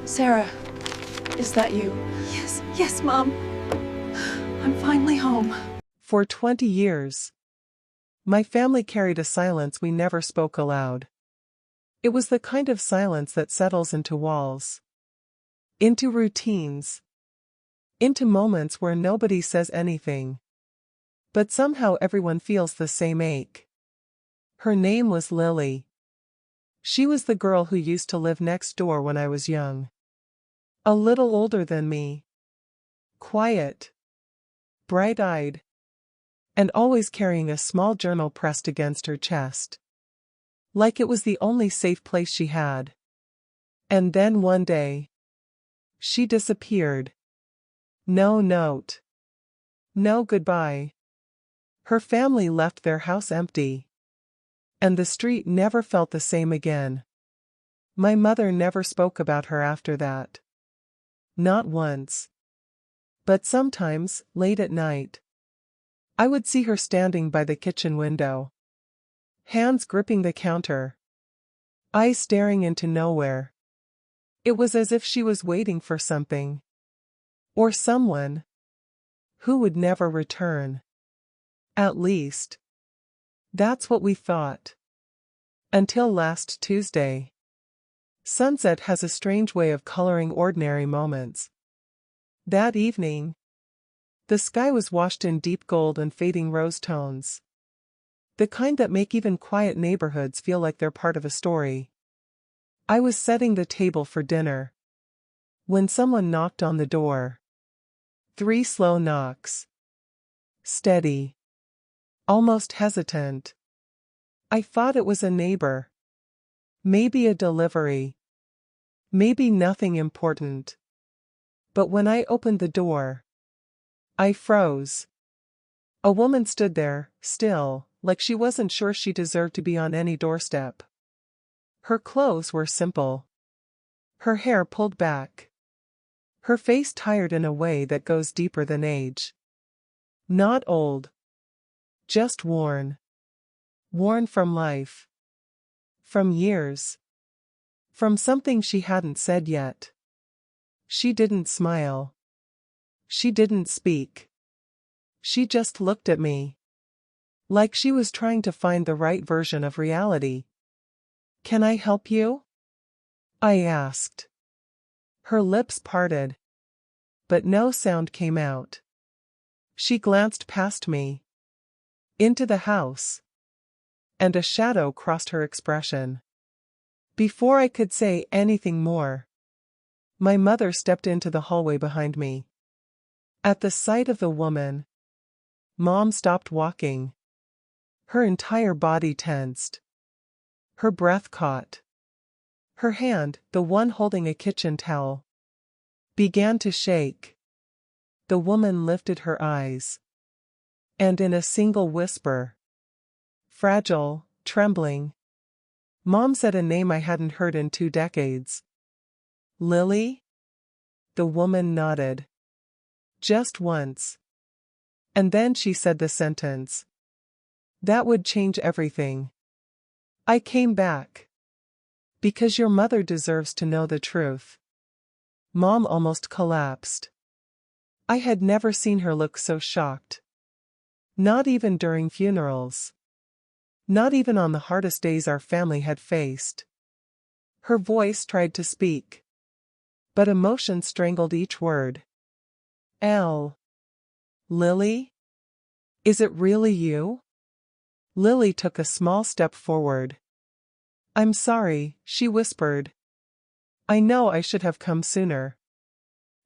Sarah, is that you? Yes, Mom. I'm finally home. For 20 years, my family carried a silence we never spoke aloud. It was the kind of silence that settles into walls, into routines, into moments where nobody says anything. But somehow everyone feels the same ache. Her name was Lily. She was the girl who used to live next door when I was young. A little older than me. Quiet. Bright-eyed. And always carrying a small journal pressed against her chest. Like it was the only safe place she had. And then one day, she disappeared. No note. No goodbye. Her family left their house empty. And the street never felt the same again. My mother never spoke about her after that. Not once. But sometimes, late at night, I would see her standing by the kitchen window. Hands gripping the counter. Eyes staring into nowhere. It was as if she was waiting for something. Or someone. Who would never return. At least. That's what we thought. Until last Tuesday. Sunset has a strange way of coloring ordinary moments. That evening, the sky was washed in deep gold and fading rose tones. The kind that make even quiet neighborhoods feel like they're part of a story. I was setting the table for dinner when someone knocked on the door. 3 slow knocks. Steady. Almost hesitant. I thought it was a neighbor. Maybe a delivery. Maybe nothing important. But when I opened the door, I froze. A woman stood there, still, like she wasn't sure she deserved to be on any doorstep. Her clothes were simple. Her hair pulled back. Her face tired in a way that goes deeper than age. Not old. Just worn. Worn from life. From years. From something she hadn't said yet. She didn't smile. She didn't speak. She just looked at me. Like she was trying to find the right version of reality. "Can I help you?" I asked. Her lips parted. But no sound came out. She glanced past me. Into the house. And a shadow crossed her expression. Before I could say anything more, my mother stepped into the hallway behind me. At the sight of the woman, Mom stopped walking. Her entire body tensed. Her breath caught. Her hand, the one holding a kitchen towel, began to shake. The woman lifted her eyes. And in a single whisper, fragile, trembling, Mom said a name I hadn't heard in 2 decades. "Lily?" The woman nodded. Just once. And then she said the sentence. "That would change everything. I came back. Because your mother deserves to know the truth." Mom almost collapsed. I had never seen her look so shocked. Not even during funerals. Not even on the hardest days our family had faced. Her voice tried to speak. But emotion strangled each word. Lily? Is it really you?" Lily took a small step forward. "I'm sorry," she whispered. "I know I should have come sooner.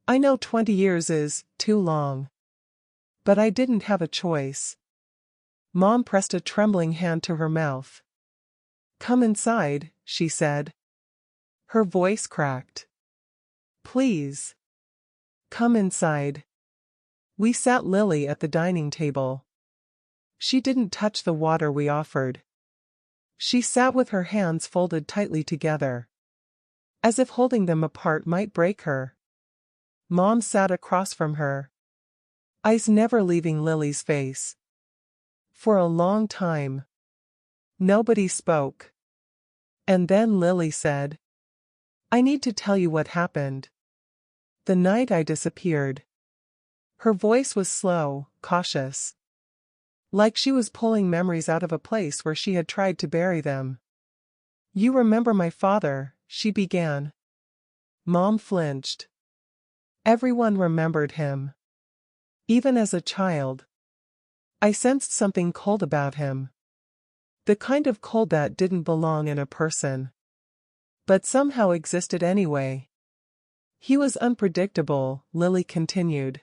I know 20 years is too long. But I didn't have a choice." Mom pressed a trembling hand to her mouth. "Come inside," she said. Her voice cracked. "Please. Come inside." We sat Lily at the dining table. She didn't touch the water we offered. She sat with her hands folded tightly together. As if holding them apart might break her. Mom sat across from her. Eyes never leaving Lily's face. For a long time. Nobody spoke. And then Lily said, I need to tell you what happened. The night I disappeared. Her voice was slow, cautious. Like she was pulling memories out of a place where she had tried to bury them. You remember my father, she began. Mom flinched. Everyone remembered him. Even as a child. I sensed something cold about him. The kind of cold that didn't belong in a person. But somehow existed anyway. He was unpredictable, Lily continued.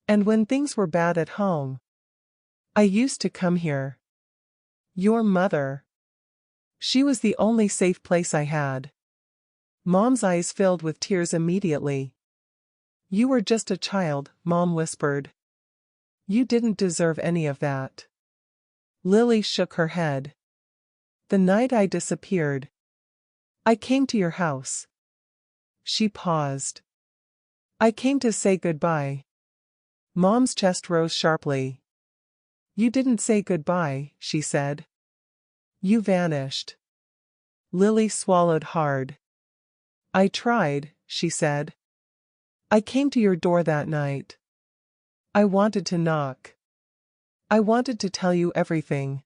And when things were bad at home, I used to come here. Your mother. She was the only safe place I had. Mom's eyes filled with tears immediately. You were just a child, Mom whispered. You didn't deserve any of that. Lily shook her head. The night I disappeared, I came to your house. She paused. I came to say goodbye. Mom's chest rose sharply. You didn't say goodbye, she said. You vanished. Lily swallowed hard. I tried, she said. I came to your door that night. I wanted to knock. I wanted to tell you everything.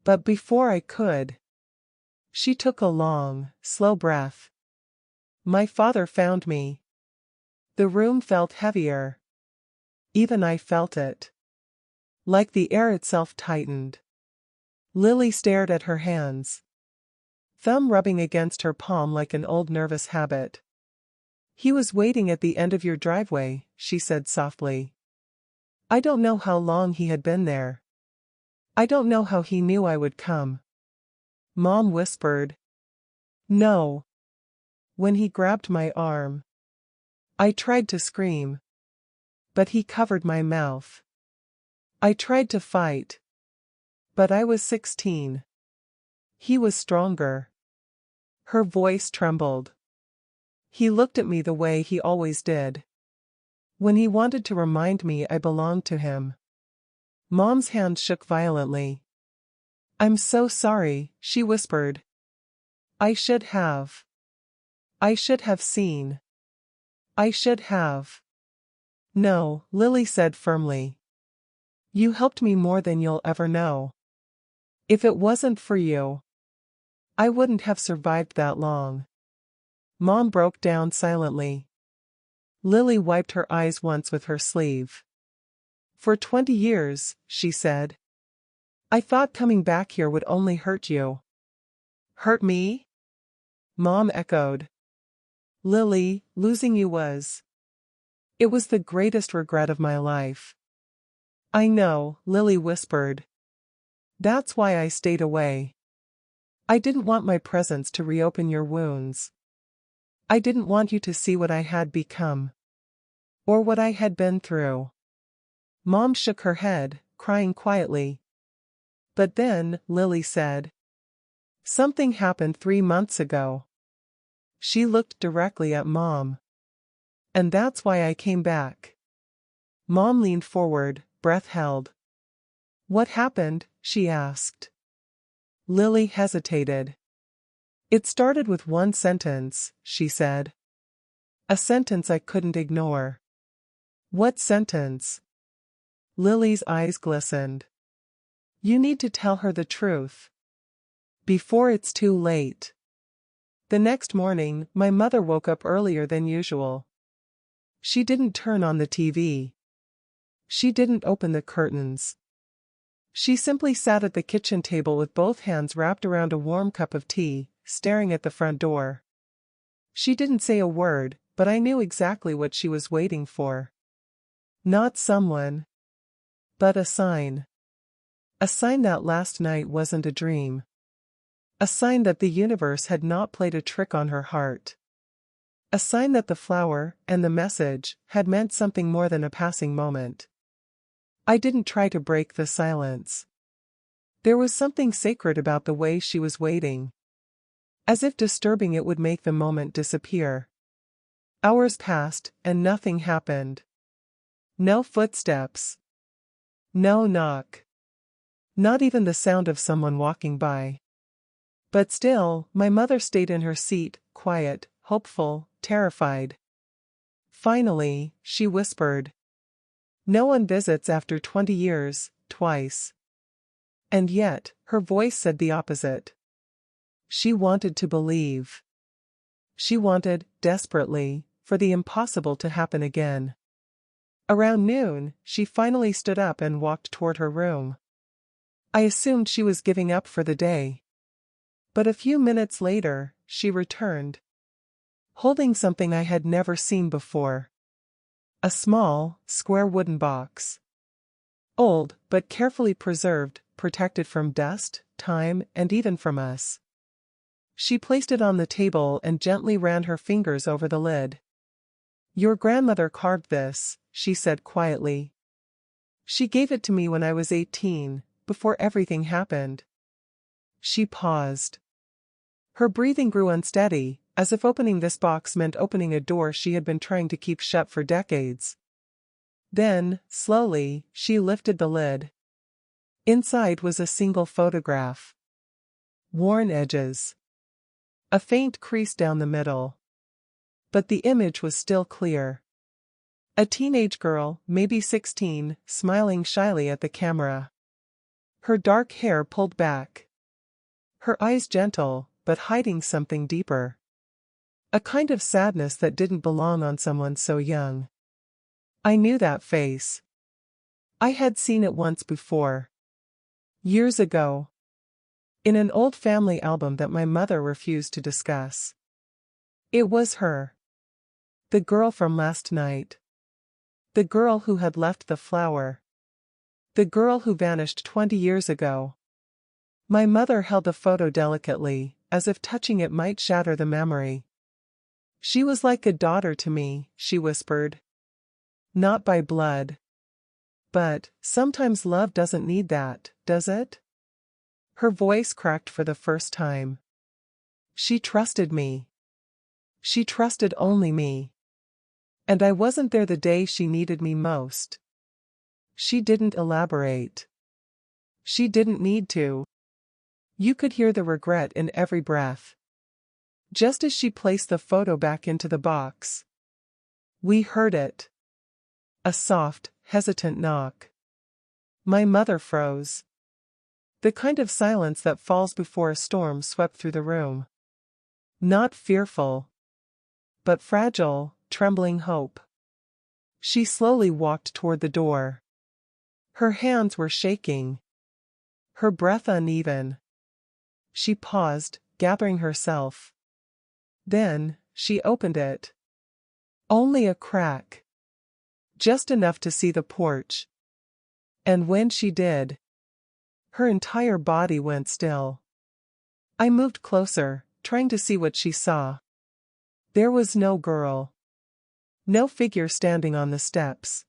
But before I could, she took a long, slow breath. My father found me. The room felt heavier. Even I felt it. Like the air itself tightened. Lily stared at her hands. Thumb rubbing against her palm like an old nervous habit. He was waiting at the end of your driveway, she said softly. I don't know how long he had been there. I don't know how he knew I would come. Mom whispered. No. When he grabbed my arm. I tried to scream. But he covered my mouth. I tried to fight. But I was 16. He was stronger. Her voice trembled. He looked at me the way he always did. When he wanted to remind me I belonged to him. Mom's hand shook violently. I'm so sorry, she whispered. I should have. I should have seen. I should have. No, Lily said firmly. You helped me more than you'll ever know. If it wasn't for you, I wouldn't have survived that long. Mom broke down silently. Lily wiped her eyes once with her sleeve. For 20 years, she said. I thought coming back here would only hurt you. Hurt me? Mom echoed. Lily, losing you was. It was the greatest regret of my life. I know, Lily whispered. That's why I stayed away. I didn't want my presence to reopen your wounds. I didn't want you to see what I had become. Or what I had been through. Mom shook her head, crying quietly. But then, Lily said. Something happened 3 months ago. She looked directly at Mom. And that's why I came back. Mom leaned forward, breath held. What happened? She asked. Lily hesitated. It started with one sentence, she said. A sentence I couldn't ignore. What sentence? Lily's eyes glistened. You need to tell her the truth. Before it's too late. The next morning, my mother woke up earlier than usual. She didn't turn on the TV. She didn't open the curtains. She simply sat at the kitchen table with both hands wrapped around a warm cup of tea, staring at the front door. She didn't say a word, but I knew exactly what she was waiting for. Not someone. But a sign. A sign that last night wasn't a dream. A sign that the universe had not played a trick on her heart. A sign that the flower, and the message, had meant something more than a passing moment. I didn't try to break the silence. There was something sacred about the way she was waiting. As if disturbing it would make the moment disappear. Hours passed, and nothing happened. No footsteps. No knock. Not even the sound of someone walking by. But still, my mother stayed in her seat, quiet, hopeful, terrified. Finally, she whispered, "No one visits after 20 years, twice." And yet, her voice said the opposite. She wanted to believe. She wanted, desperately, for the impossible to happen again. Around noon, she finally stood up and walked toward her room. I assumed she was giving up for the day. But a few minutes later, she returned, holding something I had never seen before. A small, square wooden box. Old, but carefully preserved, protected from dust, time, and even from us. She placed it on the table and gently ran her fingers over the lid. "Your grandmother carved this," she said quietly. "She gave it to me when I was 18, before everything happened." She paused. Her breathing grew unsteady, as if opening this box meant opening a door she had been trying to keep shut for decades. Then, slowly, she lifted the lid. Inside was a single photograph. Worn edges. A faint crease down the middle. But the image was still clear. A teenage girl, maybe 16, smiling shyly at the camera. Her dark hair pulled back. Her eyes gentle, but hiding something deeper. A kind of sadness that didn't belong on someone so young. I knew that face. I had seen it once before. Years ago. In an old family album that my mother refused to discuss. It was her. The girl from last night. The girl who had left the flower. The girl who vanished 20 years ago. My mother held the photo delicately, as if touching it might shatter the memory. "She was like a daughter to me," she whispered. "Not by blood. But, sometimes love doesn't need that, does it?" Her voice cracked for the first time. She trusted me. She trusted only me. And I wasn't there the day she needed me most. She didn't elaborate. She didn't need to. You could hear the regret in every breath. Just as she placed the photo back into the box, we heard it. A soft, hesitant knock. My mother froze. The kind of silence that falls before a storm swept through the room. Not fearful, but fragile, trembling hope. She slowly walked toward the door. Her hands were shaking. Her breath uneven. She paused, gathering herself. Then, she opened it. Only a crack. Just enough to see the porch. And when she did, her entire body went still. I moved closer, trying to see what she saw. There was no girl. No figure standing on the steps.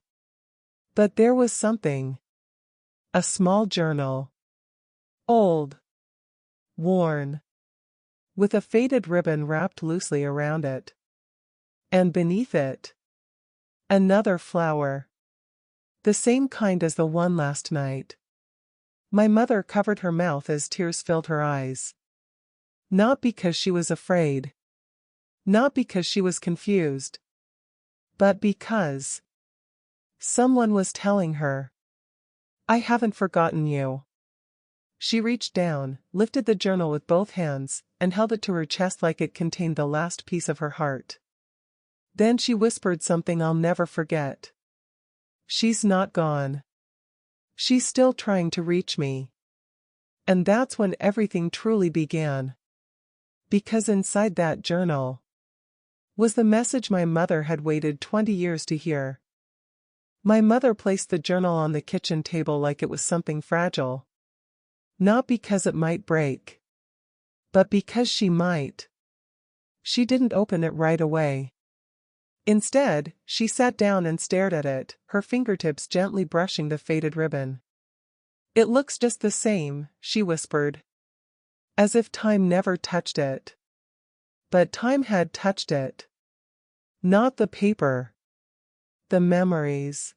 But there was something. A small journal. Old. Worn. With a faded ribbon wrapped loosely around it. And beneath it, another flower. The same kind as the one last night. My mother covered her mouth as tears filled her eyes. Not because she was afraid. Not because she was confused. But because someone was telling her, "I haven't forgotten you." She reached down, lifted the journal with both hands, and held it to her chest like it contained the last piece of her heart. Then she whispered something I'll never forget. "She's not gone. She's still trying to reach me." And that's when everything truly began. Because inside that journal was the message my mother had waited 20 years to hear. My mother placed the journal on the kitchen table like it was something fragile. Not because it might break, but because she might. She didn't open it right away. Instead, she sat down and stared at it, her fingertips gently brushing the faded ribbon. "It looks just the same," she whispered. As if time never touched it. But time had touched it. Not the paper. The memories.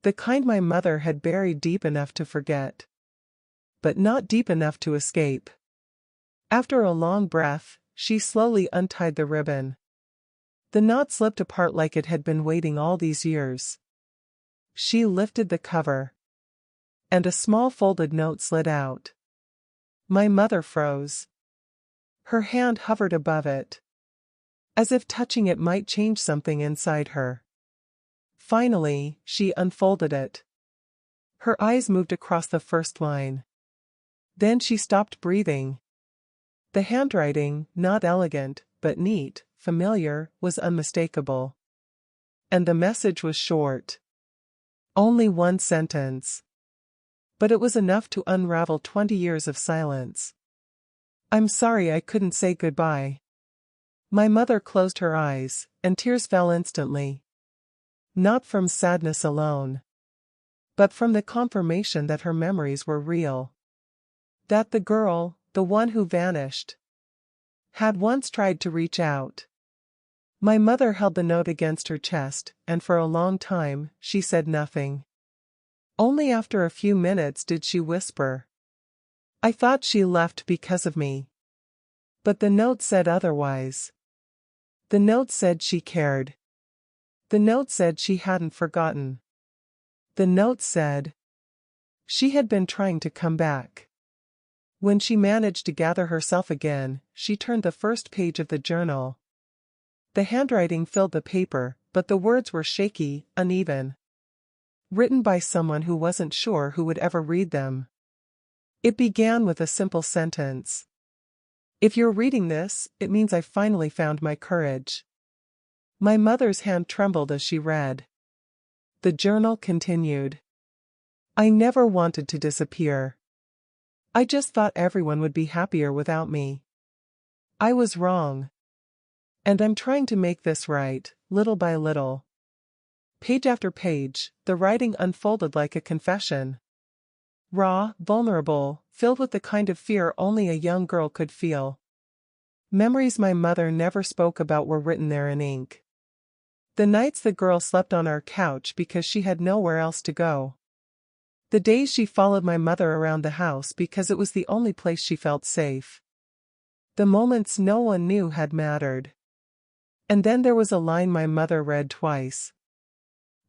The kind my mother had buried deep enough to forget. But not deep enough to escape. After a long breath, she slowly untied the ribbon. The knot slipped apart like it had been waiting all these years. She lifted the cover, and a small folded note slid out. My mother froze. Her hand hovered above it, as if touching it might change something inside her. Finally, she unfolded it. Her eyes moved across the first line. Then she stopped breathing. The handwriting, not elegant, but neat, familiar, was unmistakable. And the message was short. Only one sentence. But it was enough to unravel 20 years of silence. I'm sorry I couldn't say goodbye. My mother closed her eyes, and tears fell instantly. Not from sadness alone, but from the confirmation that her memories were real. That the girl, the one who vanished, had once tried to reach out. My mother held the note against her chest, and for a long time, she said nothing. Only after a few minutes did she whisper, "I thought she left because of me." But the note said otherwise. The note said she cared. The note said she hadn't forgotten. The note said she had been trying to come back. When she managed to gather herself again, she turned the first page of the journal. The handwriting filled the paper, but the words were shaky, uneven. Written by someone who wasn't sure who would ever read them. It began with a simple sentence. If you're reading this, it means I finally found my courage. My mother's hand trembled as she read. The journal continued. I never wanted to disappear. I just thought everyone would be happier without me. I was wrong. And I'm trying to make this right, little by little. Page after page, the writing unfolded like a confession. Raw, vulnerable, filled with the kind of fear only a young girl could feel. Memories my mother never spoke about were written there in ink. The nights the girl slept on our couch because she had nowhere else to go. The days she followed my mother around the house because it was the only place she felt safe. The moments no one knew had mattered. And then there was a line my mother read twice.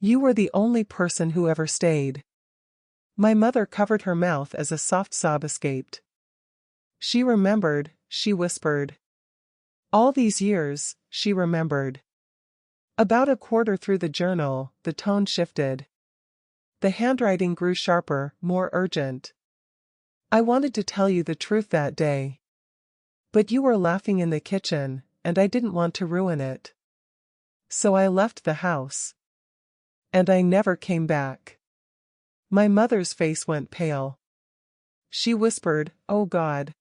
You were the only person who ever stayed. My mother covered her mouth as a soft sob escaped. She remembered, she whispered. All these years, she remembered. About a quarter through the journal, the tone shifted. The handwriting grew sharper, more urgent. I wanted to tell you the truth that day. But you were laughing in the kitchen, and I didn't want to ruin it. So I left the house. And I never came back. My mother's face went pale. She whispered, "Oh God."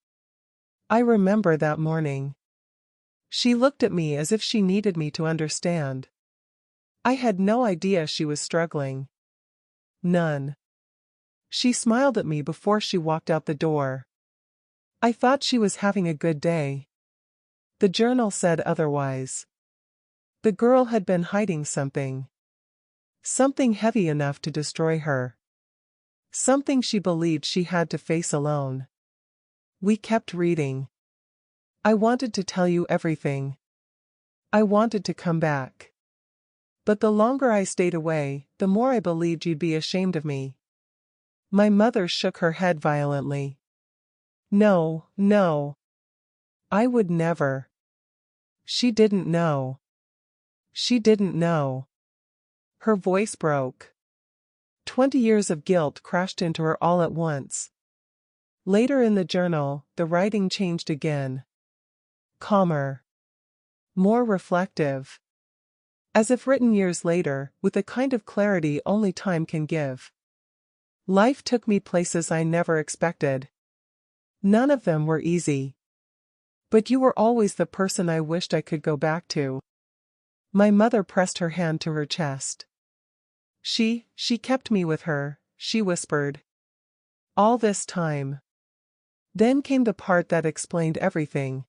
I remember that morning. She looked at me as if she needed me to understand. I had no idea she was struggling. None. She smiled at me before she walked out the door. I thought she was having a good day. The journal said otherwise. The girl had been hiding something. Something heavy enough to destroy her. Something she believed she had to face alone. We kept reading. I wanted to tell you everything. I wanted to come back. But the longer I stayed away, the more I believed you'd be ashamed of me. My mother shook her head violently. No, no. I would never. She didn't know. She didn't know. Her voice broke. 20 years of guilt crashed into her all at once. Later in the journal, the writing changed again. Calmer. More reflective. As if written years later, with a kind of clarity only time can give. Life took me places I never expected. None of them were easy. But you were always the person I wished I could go back to. My mother pressed her hand to her chest. She kept me with her, she whispered. All this time. Then came the part that explained everything.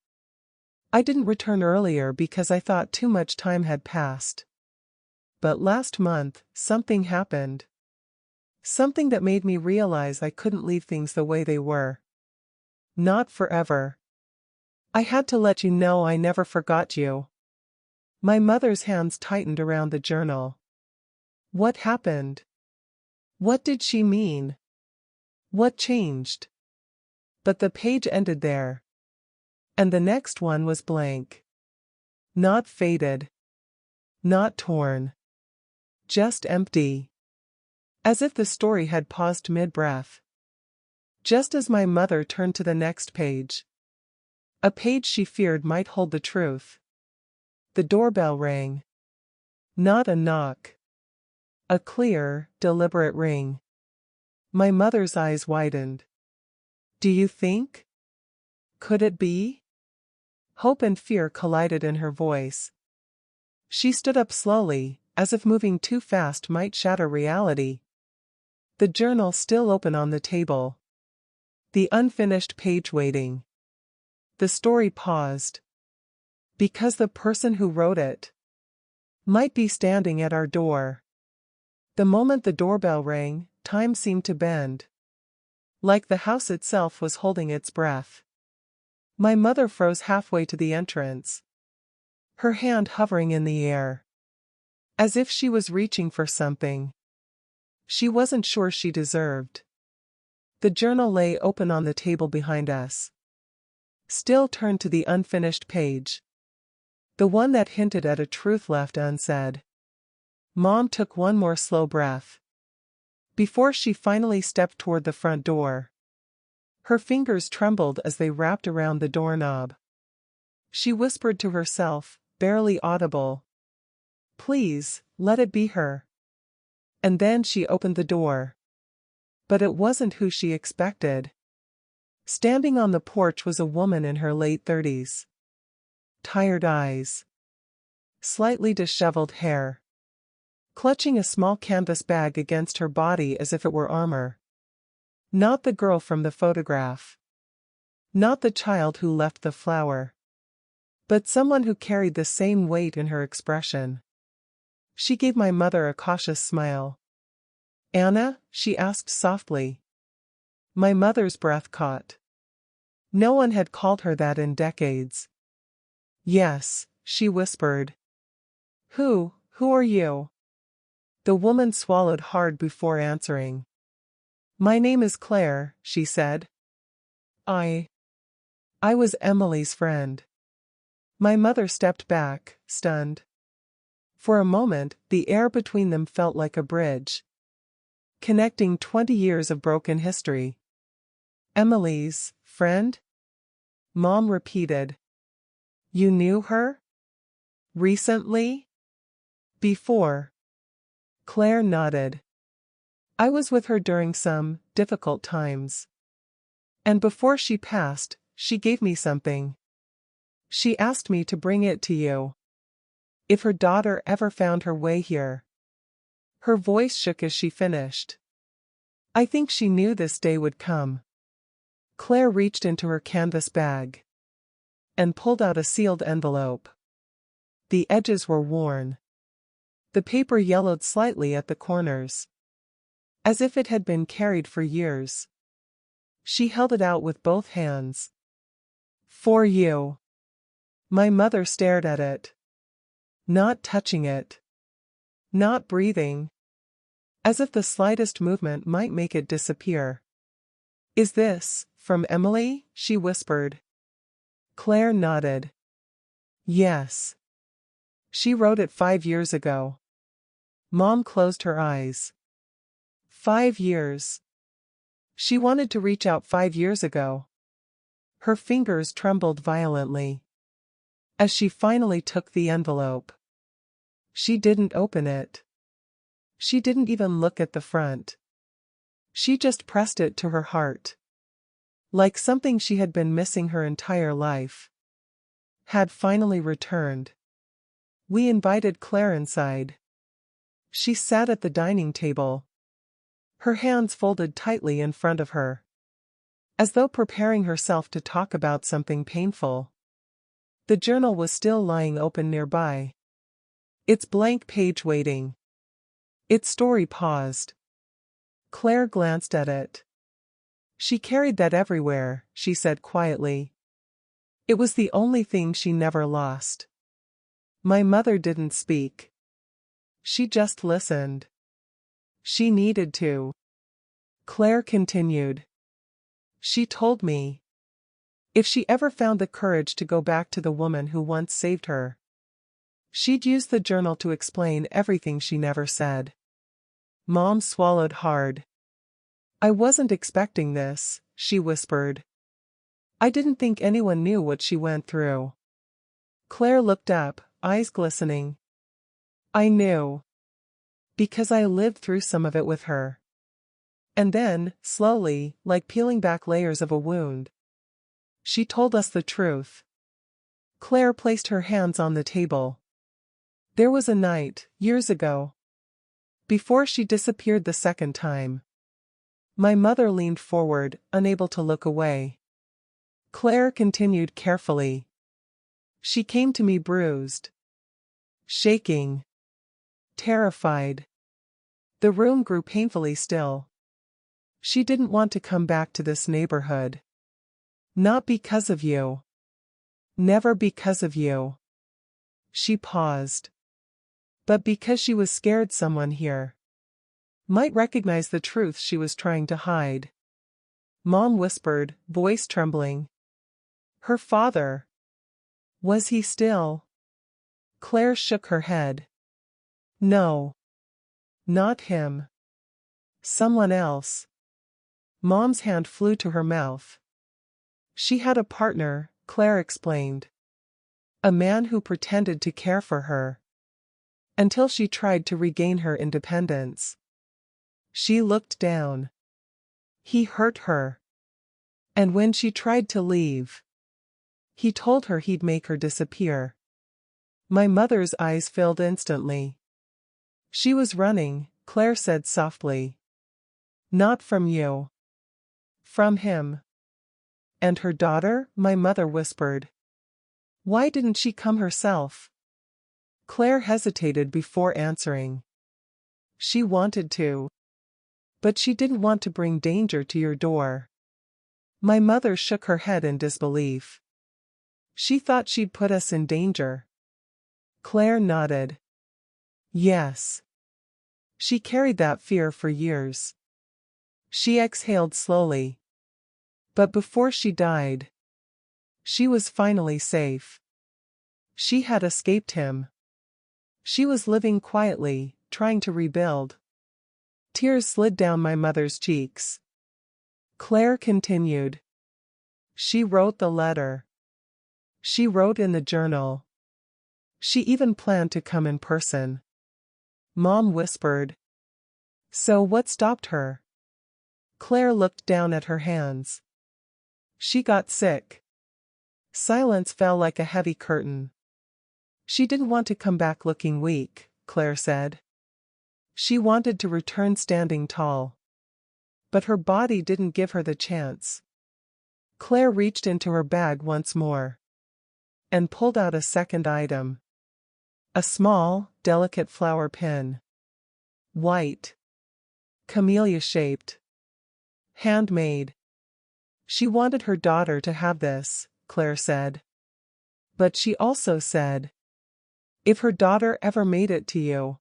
I didn't return earlier because I thought too much time had passed. But last month, something happened. Something that made me realize I couldn't leave things the way they were. Not forever. I had to let you know I never forgot you. My mother's hands tightened around the journal. What happened? What did she mean? What changed? But the page ended there. And the next one was blank. Not faded. Not torn. Just empty. As if the story had paused mid-breath. Just as my mother turned to the next page. A page she feared might hold the truth. The doorbell rang. Not a knock. A clear, deliberate ring. My mother's eyes widened. Do you think? Could it be? Hope and fear collided in her voice. She stood up slowly, as if moving too fast might shatter reality. The journal still open on the table. The unfinished page waiting. The story paused. Because the person who wrote it might be standing at our door. The moment the doorbell rang, time seemed to bend. Like the house itself was holding its breath. My mother froze halfway to the entrance. Her hand hovering in the air. As if she was reaching for something she wasn't sure she deserved. The journal lay open on the table behind us. Still turned to the unfinished page. The one that hinted at a truth left unsaid. Mom took one more slow breath. Before she finally stepped toward the front door. Her fingers trembled as they wrapped around the doorknob. She whispered to herself, barely audible. Please, let it be her. And then she opened the door. But it wasn't who she expected. Standing on the porch was a woman in her late 30s. Tired eyes. Slightly disheveled hair. Clutching a small canvas bag against her body as if it were armor. Not the girl from the photograph. Not the child who left the flower. But someone who carried the same weight in her expression. She gave my mother a cautious smile. Anna? She asked softly. My mother's breath caught. No one had called her that in decades. Yes, she whispered. Who are you? The woman swallowed hard before answering. My name is Claire, she said. I was Emily's friend. My mother stepped back, stunned. For a moment, the air between them felt like a bridge. Connecting 20 years of broken history. Emily's friend? Mom repeated. You knew her? Recently? Before? Claire nodded. I was with her during some difficult times. And before she passed, she gave me something. She asked me to bring it to you. If her daughter ever found her way here. Her voice shook as she finished. I think she knew this day would come. Claire reached into her canvas bag. And pulled out a sealed envelope. The edges were worn. The paper yellowed slightly at the corners. As if it had been carried for years. She held it out with both hands. For you. My mother stared at it. Not touching it. Not breathing. As if the slightest movement might make it disappear. Is this from Emily? She whispered. Claire nodded. Yes. She wrote it 5 years ago. Mom closed her eyes. 5 years. She wanted to reach out 5 years ago. Her fingers trembled violently. As she finally took the envelope. She didn't open it. She didn't even look at the front. She just pressed it to her heart. Like something she had been missing her entire life. Had finally returned. We invited Claire inside. She sat at the dining table. Her hands folded tightly in front of her. As though preparing herself to talk about something painful. The journal was still lying open nearby. Its blank page waiting. Its story paused. Claire glanced at it. She carried that everywhere, she said quietly. It was the only thing she never lost. My mother didn't speak. She just listened. She needed to. Claire continued. She told me. If she ever found the courage to go back to the woman who once saved her, she'd use the journal to explain everything she never said. Mom swallowed hard. I wasn't expecting this, she whispered. I didn't think anyone knew what she went through. Claire looked up, eyes glistening. I knew. Because I lived through some of it with her. And then, slowly, like peeling back layers of a wound, she told us the truth. Claire placed her hands on the table. There was a night, years ago, before she disappeared the second time. My mother leaned forward, unable to look away. Claire continued carefully. She came to me bruised, shaking, terrified. The room grew painfully still. She didn't want to come back to this neighborhood. Not because of you. Never because of you. She paused. But because she was scared someone here might recognize the truth she was trying to hide. Mom whispered, voice trembling. Her father. Was he still? Claire shook her head. No. Not him. Someone else. Mom's hand flew to her mouth. She had a partner, Claire explained. A man who pretended to care for her. Until she tried to regain her independence. She looked down. He hurt her. And when she tried to leave, he told her he'd make her disappear. My mother's eyes filled instantly. She was running, Claire said softly. Not from you. From him. And her daughter, my mother whispered. Why didn't she come herself? Claire hesitated before answering. She wanted to. But she didn't want to bring danger to your door. My mother shook her head in disbelief. She thought she'd put us in danger. Claire nodded. Yes. She carried that fear for years. She exhaled slowly. But before she died, she was finally safe. She had escaped him. She was living quietly, trying to rebuild. Tears slid down my mother's cheeks. Claire continued. She wrote the letter. She wrote in the journal. She even planned to come in person. Mom whispered. So what stopped her? Claire looked down at her hands. She got sick. Silence fell like a heavy curtain. She didn't want to come back looking weak, Claire said. She wanted to return standing tall. But her body didn't give her the chance. Claire reached into her bag once more. And pulled out a second item. A small, delicate flower pin. White. Camellia-shaped. Handmade. She wanted her daughter to have this, Claire said. But she also said, if her daughter ever made it to you,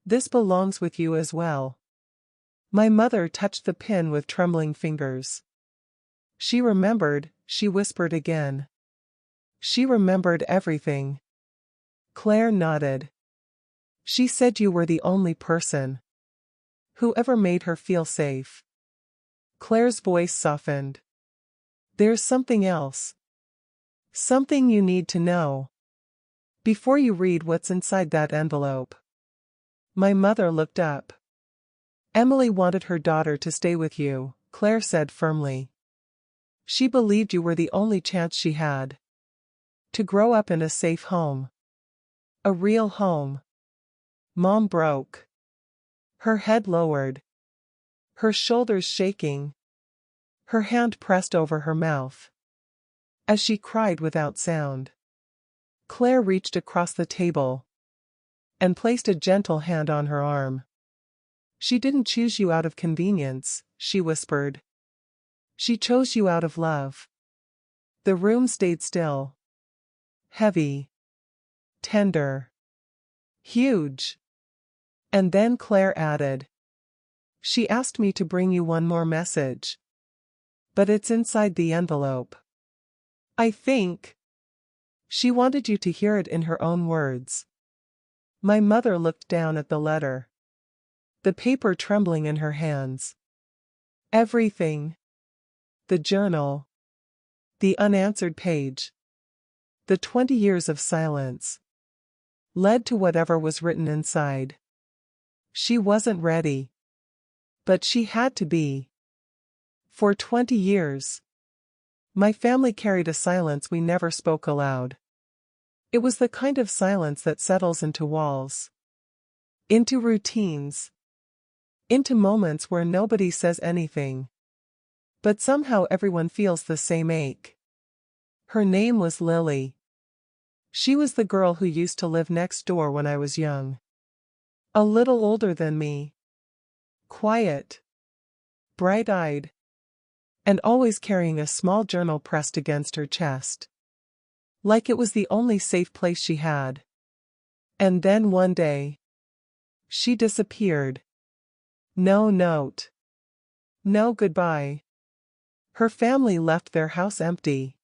this belongs with you as well. My mother touched the pin with trembling fingers. She remembered, she whispered again. She remembered everything. Claire nodded. She said you were the only person who ever made her feel safe. Claire's voice softened. There's something else. Something you need to know. Before you read what's inside that envelope. My mother looked up. Emily wanted her daughter to stay with you, Claire said firmly. She believed you were the only chance she had. To grow up in a safe home. A real home. Mom broke. Her head lowered. Her shoulders shaking. Her hand pressed over her mouth. As she cried without sound. Claire reached across the table. And placed a gentle hand on her arm. She didn't choose you out of convenience, she whispered. She chose you out of love. The room stayed still. Heavy. Tender. Huge. And then Claire added. She asked me to bring you one more message. But it's inside the envelope. I think. She wanted you to hear it in her own words. My mother looked down at the letter. The paper trembling in her hands. Everything. The journal. The unanswered page. The 20 years of silence. Led to whatever was written inside. She wasn't ready. But she had to be. For 20 years. My family carried a silence we never spoke aloud. It was the kind of silence that settles into walls. Into routines. Into moments where nobody says anything. But somehow everyone feels the same ache. Her name was Lily. She was the girl who used to live next door when I was young. A little older than me. Quiet. Bright-eyed. And always carrying a small journal pressed against her chest. Like it was the only safe place she had. And then one day. She disappeared. No note. No goodbye. Her family left their house empty.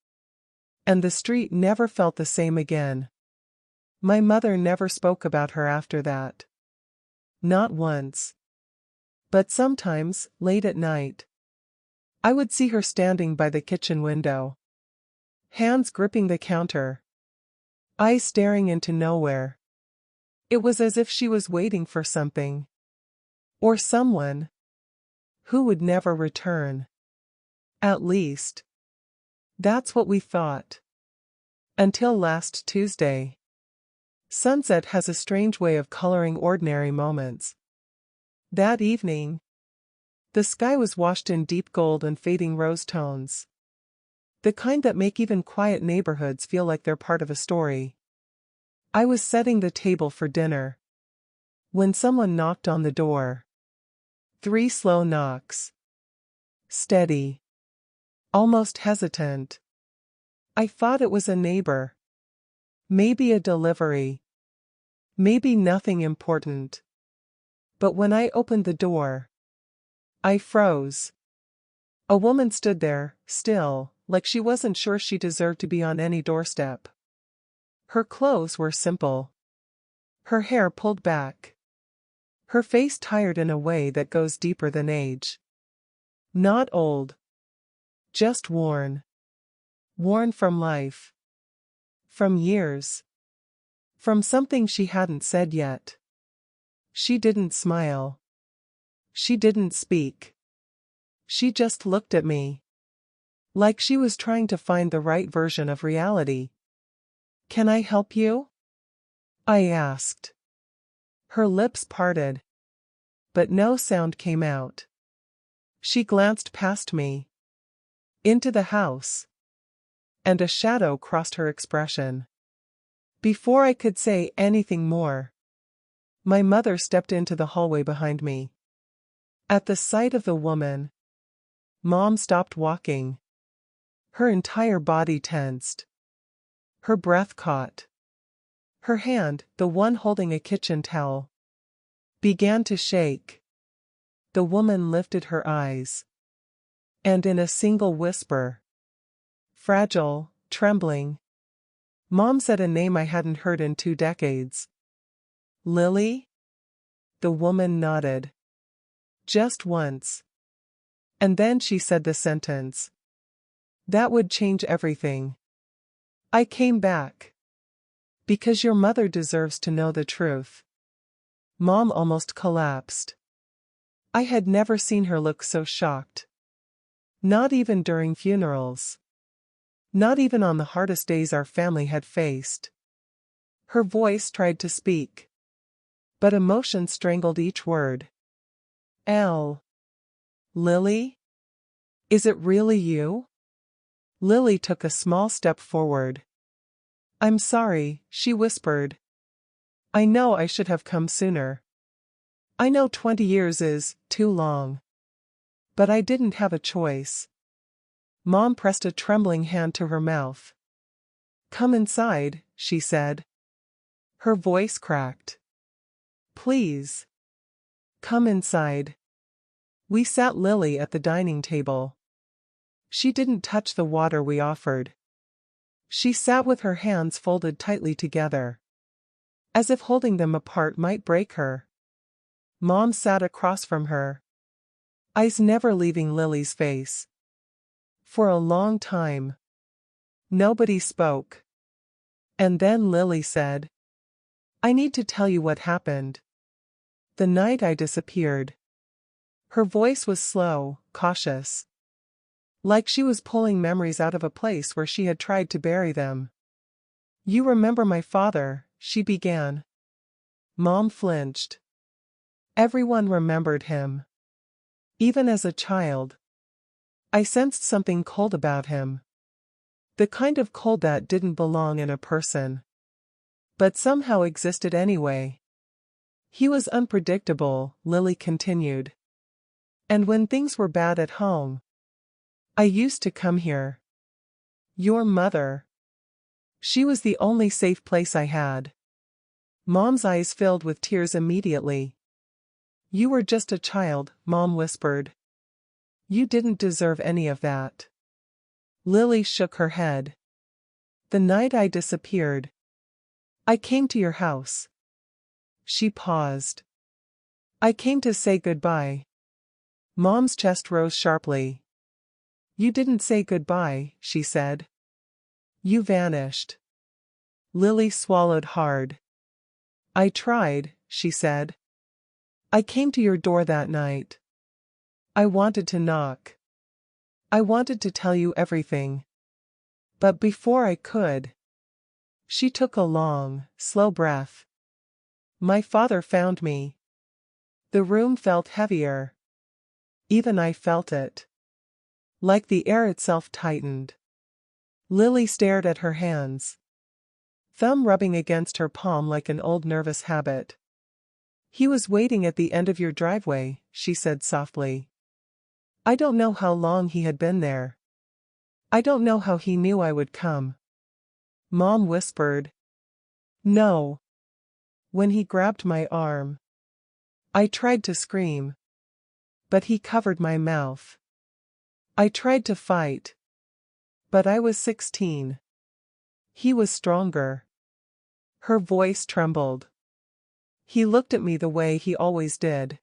And the street never felt the same again. My mother never spoke about her after that. Not once. But sometimes, late at night, I would see her standing by the kitchen window. Hands gripping the counter. Eyes staring into nowhere. It was as if she was waiting for something. Or someone. Who would never return. At least. That's what we thought. Until last Tuesday. Sunset has a strange way of coloring ordinary moments. That evening. The sky was washed in deep gold and fading rose tones. The kind that make even quiet neighborhoods feel like they're part of a story. I was setting the table for dinner. When someone knocked on the door. 3 slow knocks. Steady. Almost hesitant. I thought it was a neighbor. Maybe a delivery. Maybe nothing important. But when I opened the door, I froze. A woman stood there, still, like she wasn't sure she deserved to be on any doorstep. Her clothes were simple. Her hair pulled back. Her face tired in a way that goes deeper than age. Not old. Just worn. Worn from life. From years. From something she hadn't said yet. She didn't smile. She didn't speak. She just looked at me. Like she was trying to find the right version of reality. Can I help you? I asked. Her lips parted. But no sound came out. She glanced past me. Into the house. And a shadow crossed her expression. Before I could say anything more, my mother stepped into the hallway behind me. At the sight of the woman, Mom stopped walking. Her entire body tensed. Her breath caught. Her hand, the one holding a kitchen towel, began to shake. The woman lifted her eyes. And in a single whisper, fragile, trembling, Mom said a name I hadn't heard in 2 decades. Lily? The woman nodded. Just once. And then she said the sentence. That would change everything. I came back. Because your mother deserves to know the truth. Mom almost collapsed. I had never seen her look so shocked. Not even during funerals. Not even on the hardest days our family had faced. Her voice tried to speak. But emotion strangled each word. Lily? Is it really you? Lily took a small step forward. I'm sorry, she whispered. I know I should have come sooner. I know 20 years is too long. But I didn't have a choice. Mom pressed a trembling hand to her mouth. "Come inside," she said. Her voice cracked. "Please. Come inside." We sat Lily at the dining table. She didn't touch the water we offered. She sat with her hands folded tightly together, as if holding them apart might break her. Mom sat across from her, eyes never leaving Lily's face. For a long time, nobody spoke. And then Lily said, "I need to tell you what happened the night I disappeared." Her voice was slow, cautious, like she was pulling memories out of a place where she had tried to bury them. "You remember my father," she began. Mom flinched. Everyone remembered him. Even as a child, I sensed something cold about him. The kind of cold that didn't belong in a person, but somehow existed anyway. "He was unpredictable," Lily continued. "And when things were bad at home, I used to come here. Your mother. She was the only safe place I had." Mom's eyes filled with tears immediately. "You were just a child," Mom whispered. "You didn't deserve any of that." Lily shook her head. "The night I disappeared, I came to your house." She paused. "I came to say goodbye." Mom's chest rose sharply. "You didn't say goodbye," she said. "You vanished." Lily swallowed hard. "I tried," she said. "I came to your door that night. I wanted to knock. I wanted to tell you everything. But before I could..." She took a long, slow breath. "My father found me." The room felt heavier. Even I felt it. Like the air itself tightened. Lily stared at her hands, thumb rubbing against her palm like an old nervous habit. "He was waiting at the end of your driveway," she said softly. "I don't know how long he had been there. I don't know how he knew I would come." Mom whispered, "No." "When he grabbed my arm, I tried to scream, but he covered my mouth. I tried to fight, but I was 16. He was stronger." Her voice trembled. "He looked at me the way he always did,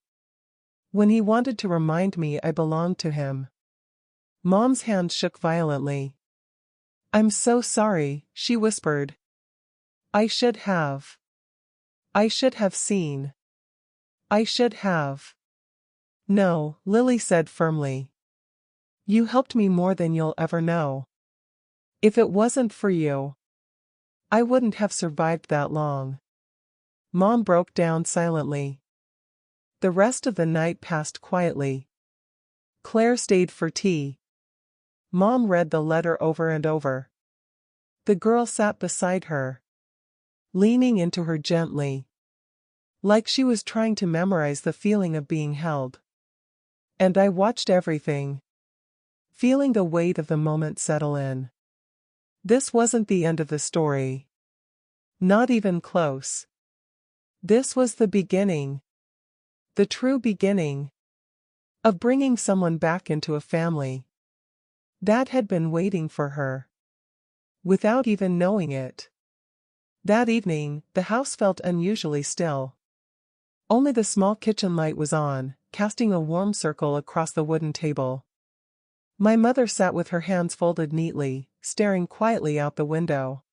when he wanted to remind me I belonged to him." Mom's hand shook violently. "I'm so sorry," she whispered. I should have seen. I should have." "No," Lily said firmly. "You helped me more than you'll ever know. If it wasn't for you, I wouldn't have survived that long." Mom broke down silently. The rest of the night passed quietly. Claire stayed for tea. Mom read the letter over and over. The girl sat beside her, leaning into her gently, like she was trying to memorize the feeling of being held. And I watched everything, feeling the weight of the moment settle in. This wasn't the end of the story. Not even close. This was the beginning. The true beginning. Of bringing someone back into a family that had been waiting for her, without even knowing it. That evening, the house felt unusually still. Only the small kitchen light was on, casting a warm circle across the wooden table. My mother sat with her hands folded neatly, staring quietly out the window.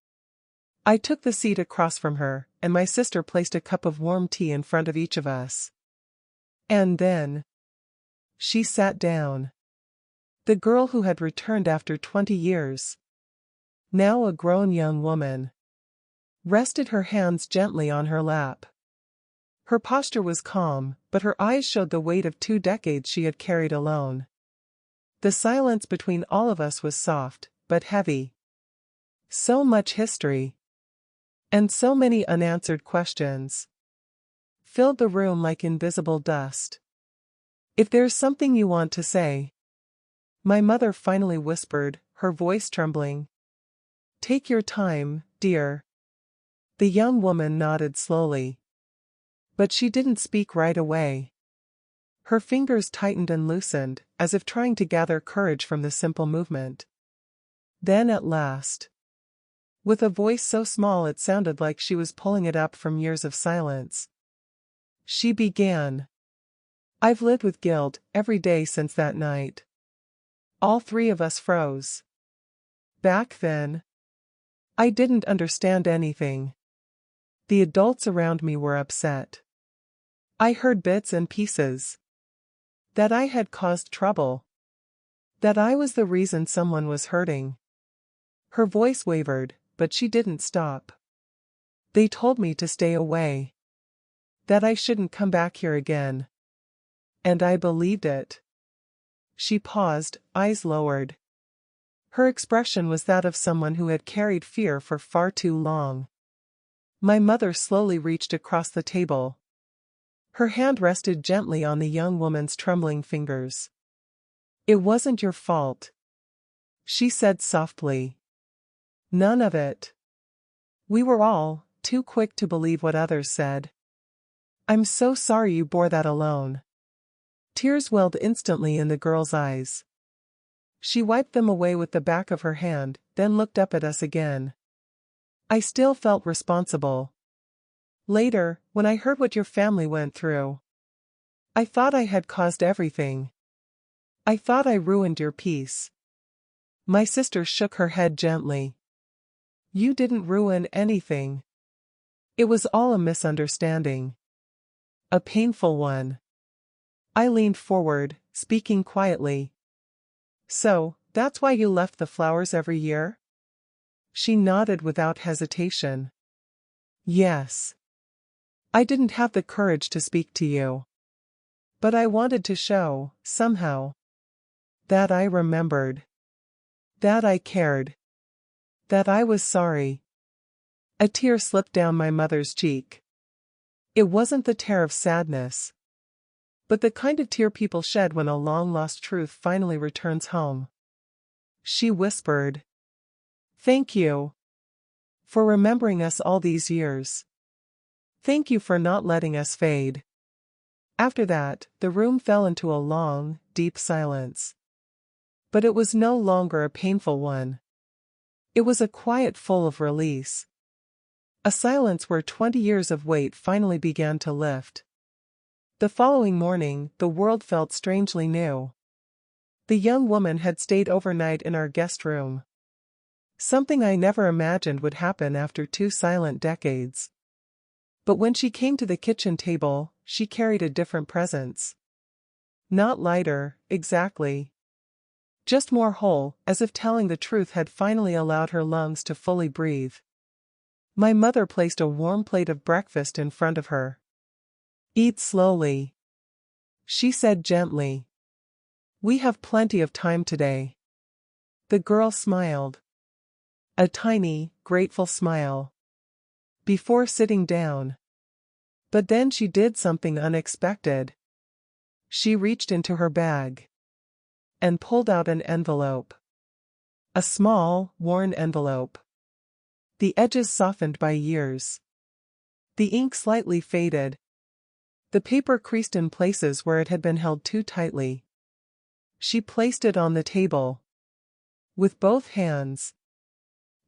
I took the seat across from her, and my sister placed a cup of warm tea in front of each of us. And then she sat down. The girl who had returned after 20 years, now a grown young woman, rested her hands gently on her lap. Her posture was calm, but her eyes showed the weight of 2 decades she had carried alone. The silence between all of us was soft, but heavy. So much history, and so many unanswered questions, filled the room like invisible dust. "If there's something you want to say, My mother finally whispered, her voice trembling. Take your time, dear. The young woman nodded slowly. But she didn't speak right away. Her fingers tightened and loosened, as if trying to gather courage from the simple movement. Then at last, with a voice so small it sounded like she was pulling it up from years of silence, she began. I've lived with guilt every day since that night. All three of us froze. Back then, I didn't understand anything. The adults around me were upset. I heard bits and pieces. That I had caused trouble. That I was the reason someone was hurting. Her voice wavered, but she didn't stop. They told me to stay away. That I shouldn't come back here again. And I believed it. She paused, eyes lowered. Her expression was that of someone who had carried fear for far too long. My mother slowly reached across the table. Her hand rested gently on the young woman's trembling fingers. It wasn't your fault, she said softly. None of it. We were all too quick to believe what others said. I'm so sorry you bore that alone. Tears welled instantly in the girl's eyes. She wiped them away with the back of her hand, then looked up at us again. I still felt responsible. Later, when I heard what your family went through, I thought I had caused everything. I thought I ruined your peace. My sister shook her head gently. You didn't ruin anything. It was all a misunderstanding. A painful one. I leaned forward, speaking quietly. So, that's why you left the flowers every year? She nodded without hesitation. Yes. I didn't have the courage to speak to you. But I wanted to show, somehow, that I remembered. That I cared. That I was sorry. A tear slipped down my mother's cheek. It wasn't the tear of sadness, but the kind of tear people shed when a long-lost truth finally returns home. She whispered, Thank you for remembering us all these years. Thank you for not letting us fade. After that, the room fell into a long, deep silence. But it was no longer a painful one. It was a quiet full of release. A silence where 20 years of weight finally began to lift. The following morning, the world felt strangely new. The young woman had stayed overnight in our guest room. Something I never imagined would happen after 2 silent decades. But when she came to the kitchen table, she carried a different presence. Not lighter, exactly. Just more whole, as if telling the truth had finally allowed her lungs to fully breathe. My mother placed a warm plate of breakfast in front of her. Eat slowly, she said gently. We have plenty of time today. The girl smiled. A tiny, grateful smile. Before sitting down. But then she did something unexpected. She reached into her bag and pulled out an envelope. A small, worn envelope. The edges softened by years. The ink slightly faded. The paper creased in places where it had been held too tightly. She placed it on the table. With both hands.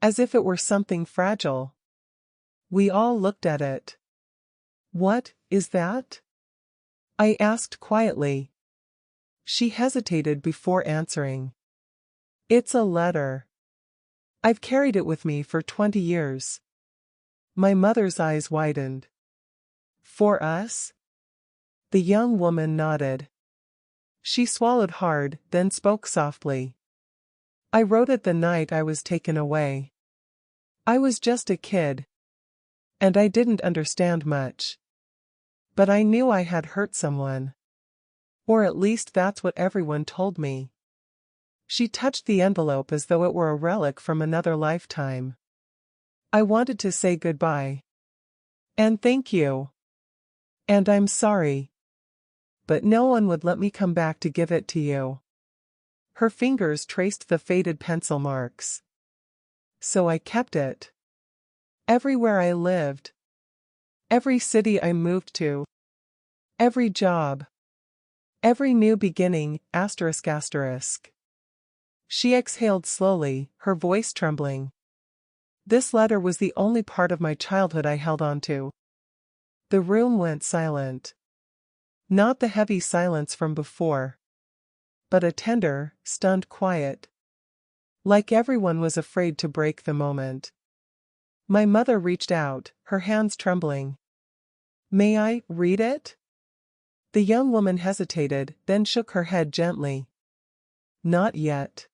As if it were something fragile. We all looked at it. What is that? I asked quietly. She hesitated before answering. It's a letter. I've carried it with me for 20 years. My mother's eyes widened. For us? The young woman nodded. She swallowed hard, then spoke softly. I wrote it the night I was taken away. I was just a kid. And I didn't understand much. But I knew I had hurt someone. Or at least that's what everyone told me. She touched the envelope as though it were a relic from another lifetime. I wanted to say goodbye. And thank you. And I'm sorry. But no one would let me come back to give it to you. Her fingers traced the faded pencil marks. So I kept it. Everywhere I lived. Every city I moved to. Every job. Every new beginning, asterisk asterisk. She exhaled slowly, her voice trembling. This letter was the only part of my childhood I held on to. The room went silent. Not the heavy silence from before, but a tender, stunned quiet. Like everyone was afraid to break the moment. My mother reached out, her hands trembling. May I read it? The young woman hesitated, then shook her head gently. Not yet.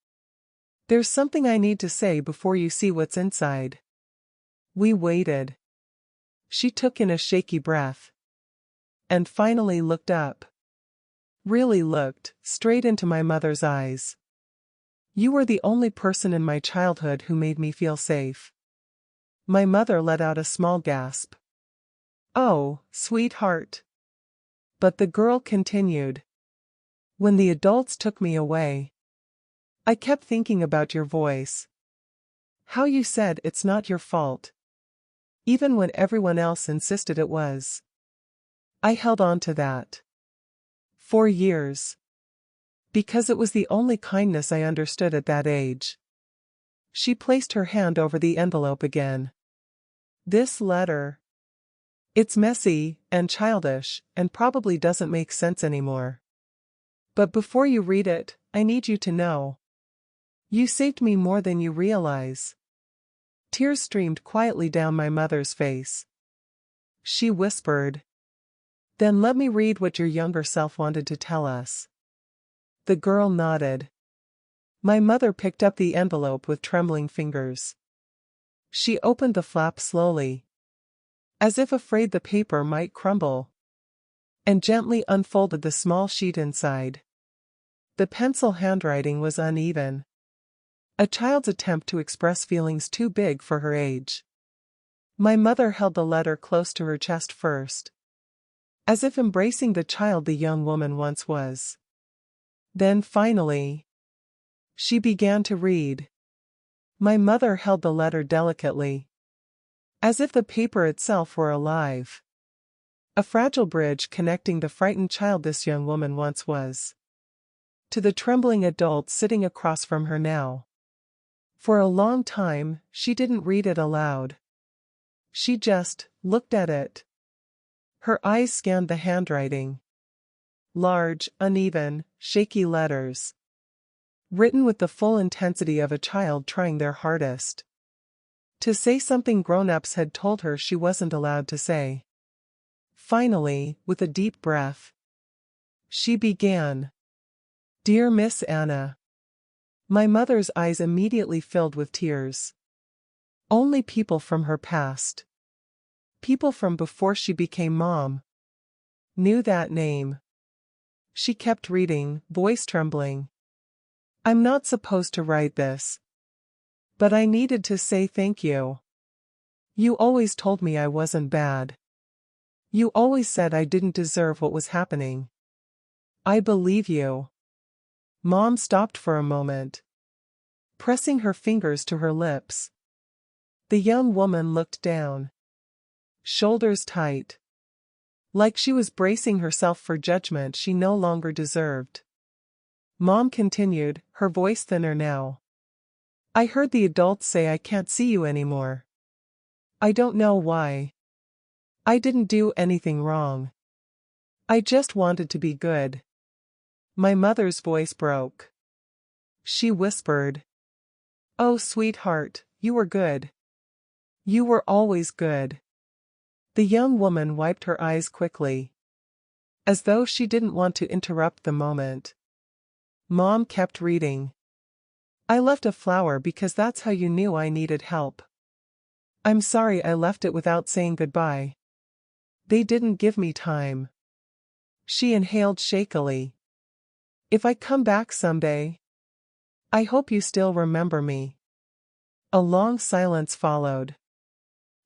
There's something I need to say before you see what's inside. We waited. She took in a shaky breath. And finally looked up. Really looked, straight into my mother's eyes. You were the only person in my childhood who made me feel safe. My mother let out a small gasp. Oh, sweetheart. But the girl continued. When the adults took me away, I kept thinking about your voice. How you said it's not your fault. Even when everyone else insisted it was. I held on to that. For years. Because it was the only kindness I understood at that age. She placed her hand over the envelope again. This letter. It's messy, and childish, and probably doesn't make sense anymore. But before you read it, I need you to know. You saved me more than you realize. Tears streamed quietly down my mother's face. She whispered. Then let me read what your younger self wanted to tell us. The girl nodded. My mother picked up the envelope with trembling fingers. She opened the flap slowly, as if afraid the paper might crumble, and gently unfolded the small sheet inside. The pencil handwriting was uneven. A child's attempt to express feelings too big for her age. My mother held the letter close to her chest first, as if embracing the child the young woman once was. Then finally, she began to read. My mother held the letter delicately, as if the paper itself were alive. A fragile bridge connecting the frightened child this young woman once was, to the trembling adult sitting across from her now. For a long time, she didn't read it aloud. She just looked at it. Her eyes scanned the handwriting. Large, uneven, shaky letters. Written with the full intensity of a child trying their hardest to say something grown-ups had told her she wasn't allowed to say. Finally, with a deep breath, she began. Dear Miss Anna. My mother's eyes immediately filled with tears. Only people from her past, people from before she became mom, knew that name. She kept reading, voice trembling. I'm not supposed to write this, but I needed to say thank you. You always told me I wasn't bad. You always said I didn't deserve what was happening. I believe you. Mom stopped for a moment, pressing her fingers to her lips. The young woman looked down, shoulders tight, like she was bracing herself for judgment she no longer deserved. Mom continued, her voice thinner now. I heard the adults say I can't see you anymore. I don't know why. I didn't do anything wrong. I just wanted to be good. My mother's voice broke. She whispered. Oh, sweetheart, you were good. You were always good. The young woman wiped her eyes quickly, as though she didn't want to interrupt the moment. Mom kept reading. I left a flower because that's how you knew I needed help. I'm sorry I left it without saying goodbye. They didn't give me time. She inhaled shakily. If I come back someday, I hope you still remember me. A long silence followed.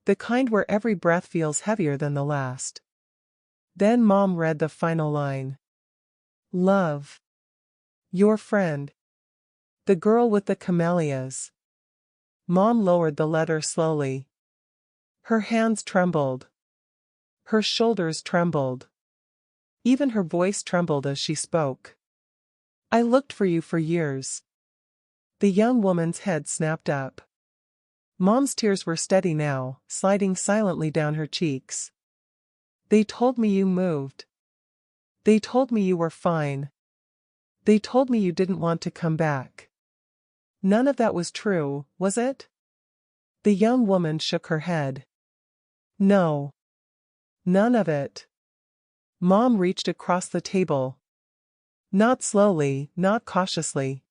The kind where every breath feels heavier than the last. Then Mom read the final line. Love. Your friend. The girl with the camellias. Mom lowered the letter slowly. Her hands trembled. Her shoulders trembled. Even her voice trembled as she spoke. I looked for you for years. The young woman's head snapped up. Mom's tears were steady now, sliding silently down her cheeks. They told me you moved. They told me you were fine. They told me you didn't want to come back. None of that was true, was it? The young woman shook her head. No. None of it. Mom reached across the table. Not slowly, not cautiously,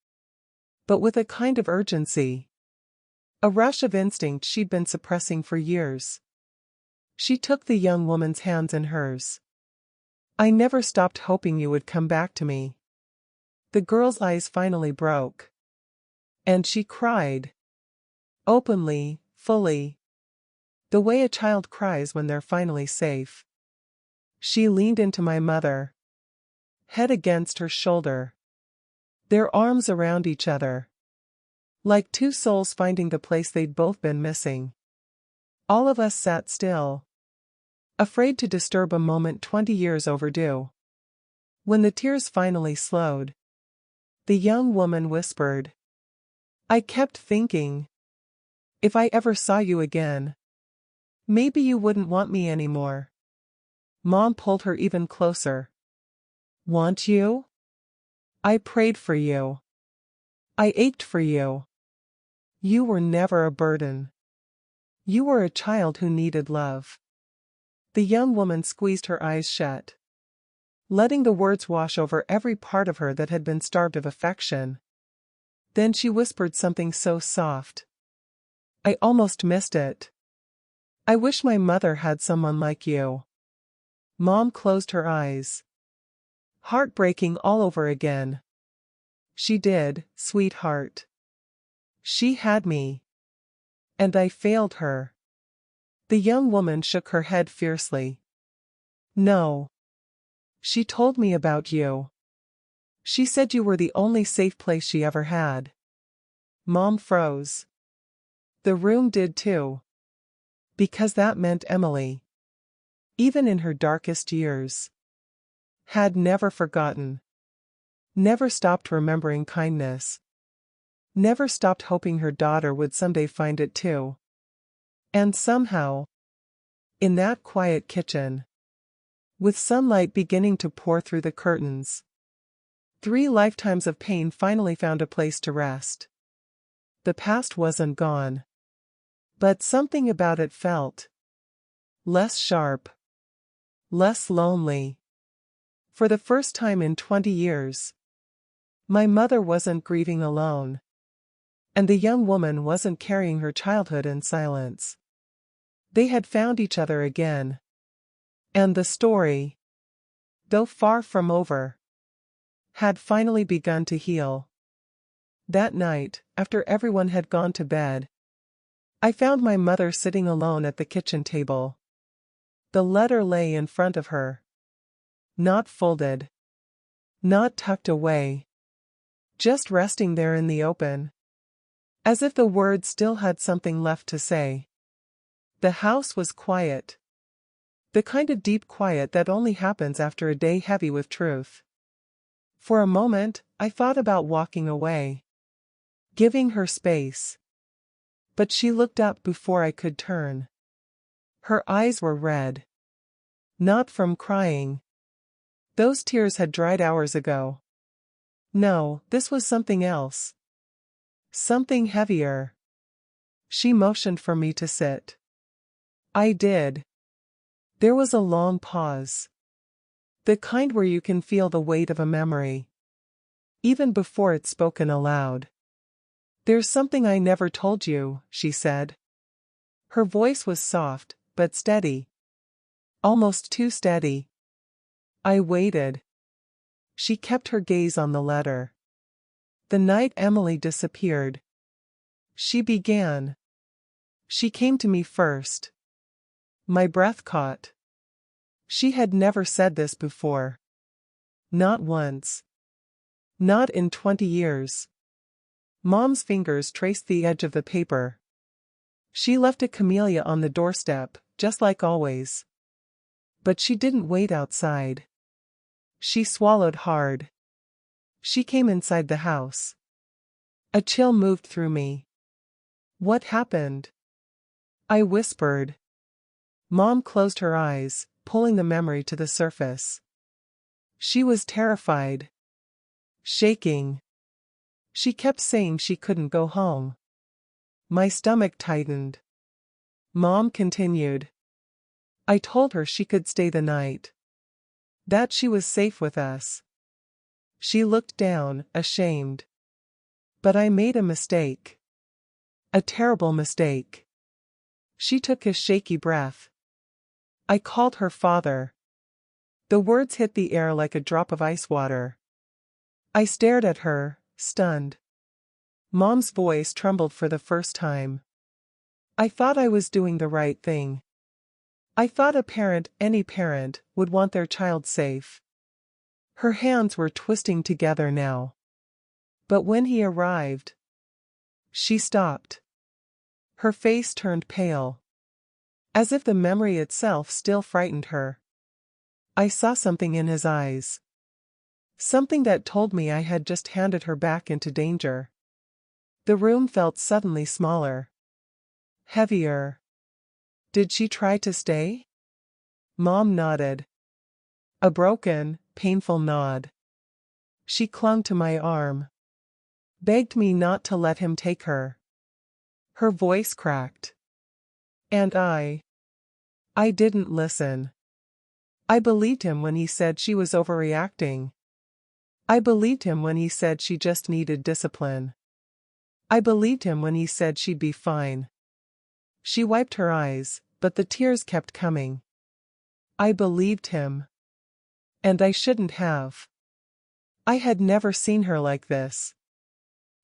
but with a kind of urgency. A rush of instinct she'd been suppressing for years. She took the young woman's hands in hers. I never stopped hoping you would come back to me. The girl's eyes finally broke. And she cried. Openly, fully. The way a child cries when they're finally safe. She leaned into my mother. Head against her shoulder. Their arms around each other. Like two souls finding the place they'd both been missing. All of us sat still. Afraid to disturb a moment 20 years overdue. When the tears finally slowed, the young woman whispered. I kept thinking. If I ever saw you again, maybe you wouldn't want me anymore. Mom pulled her even closer. Want you? I prayed for you. I ached for you. You were never a burden. You were a child who needed love. The young woman squeezed her eyes shut, letting the words wash over every part of her that had been starved of affection. Then she whispered something so soft. I almost missed it. I wish my mother had someone like you. Mom closed her eyes. Heartbreaking all over again. She did, sweetheart. She had me. And I failed her. The young woman shook her head fiercely. No. She told me about you. She said you were the only safe place she ever had. Mom froze. The room did too. Because that meant Emily, even in her darkest years, had never forgotten. Never stopped remembering kindness. Never stopped hoping her daughter would someday find it too. And somehow, in that quiet kitchen, with sunlight beginning to pour through the curtains, 3 lifetimes of pain finally found a place to rest. The past wasn't gone. But something about it felt less sharp, less lonely. For the first time in 20 years, my mother wasn't grieving alone. And the young woman wasn't carrying her childhood in silence. They had found each other again. And the story, though far from over, had finally begun to heal. That night, after everyone had gone to bed, I found my mother sitting alone at the kitchen table. The letter lay in front of her. Not folded. Not tucked away. Just resting there in the open. As if the words still had something left to say. The house was quiet. The kind of deep quiet that only happens after a day heavy with truth. For a moment, I thought about walking away. Giving her space. But she looked up before I could turn. Her eyes were red. Not from crying. Those tears had dried hours ago. No, this was something else. Something heavier. She motioned for me to sit. I did. There was a long pause. The kind where you can feel the weight of a memory. Even before it's spoken aloud. There's something I never told you, she said. Her voice was soft, but steady. Almost too steady. I waited. She kept her gaze on the letter. The night Emily disappeared. She began. She came to me first. My breath caught. She had never said this before. Not once. Not in 20 years. Mom's fingers traced the edge of the paper. She left a camellia on the doorstep, just like always. But she didn't wait outside. She swallowed hard. She came inside the house. A chill moved through me. What happened? I whispered. Mom closed her eyes, pulling the memory to the surface. She was terrified. Shaking. She kept saying she couldn't go home. My stomach tightened. Mom continued. I told her she could stay the night. That she was safe with us. She looked down, ashamed. But I made a mistake. A terrible mistake. She took a shaky breath. I called her father. The words hit the air like a drop of ice water. I stared at her, stunned. Mom's voice trembled for the first time. I thought I was doing the right thing. I thought a parent, any parent, would want their child safe. Her hands were twisting together now. But when he arrived, she stopped. Her face turned pale. As if the memory itself still frightened her. I saw something in his eyes. Something that told me I had just handed her back into danger. The room felt suddenly smaller. Heavier. Did she try to stay? Mom nodded. A broken, painful nod. She clung to my arm. Begged me not to let him take her. Her voice cracked. And I didn't listen. I believed him when he said she was overreacting. I believed him when he said she just needed discipline. I believed him when he said she'd be fine. She wiped her eyes, but the tears kept coming. I believed him. And I shouldn't have. I had never seen her like this.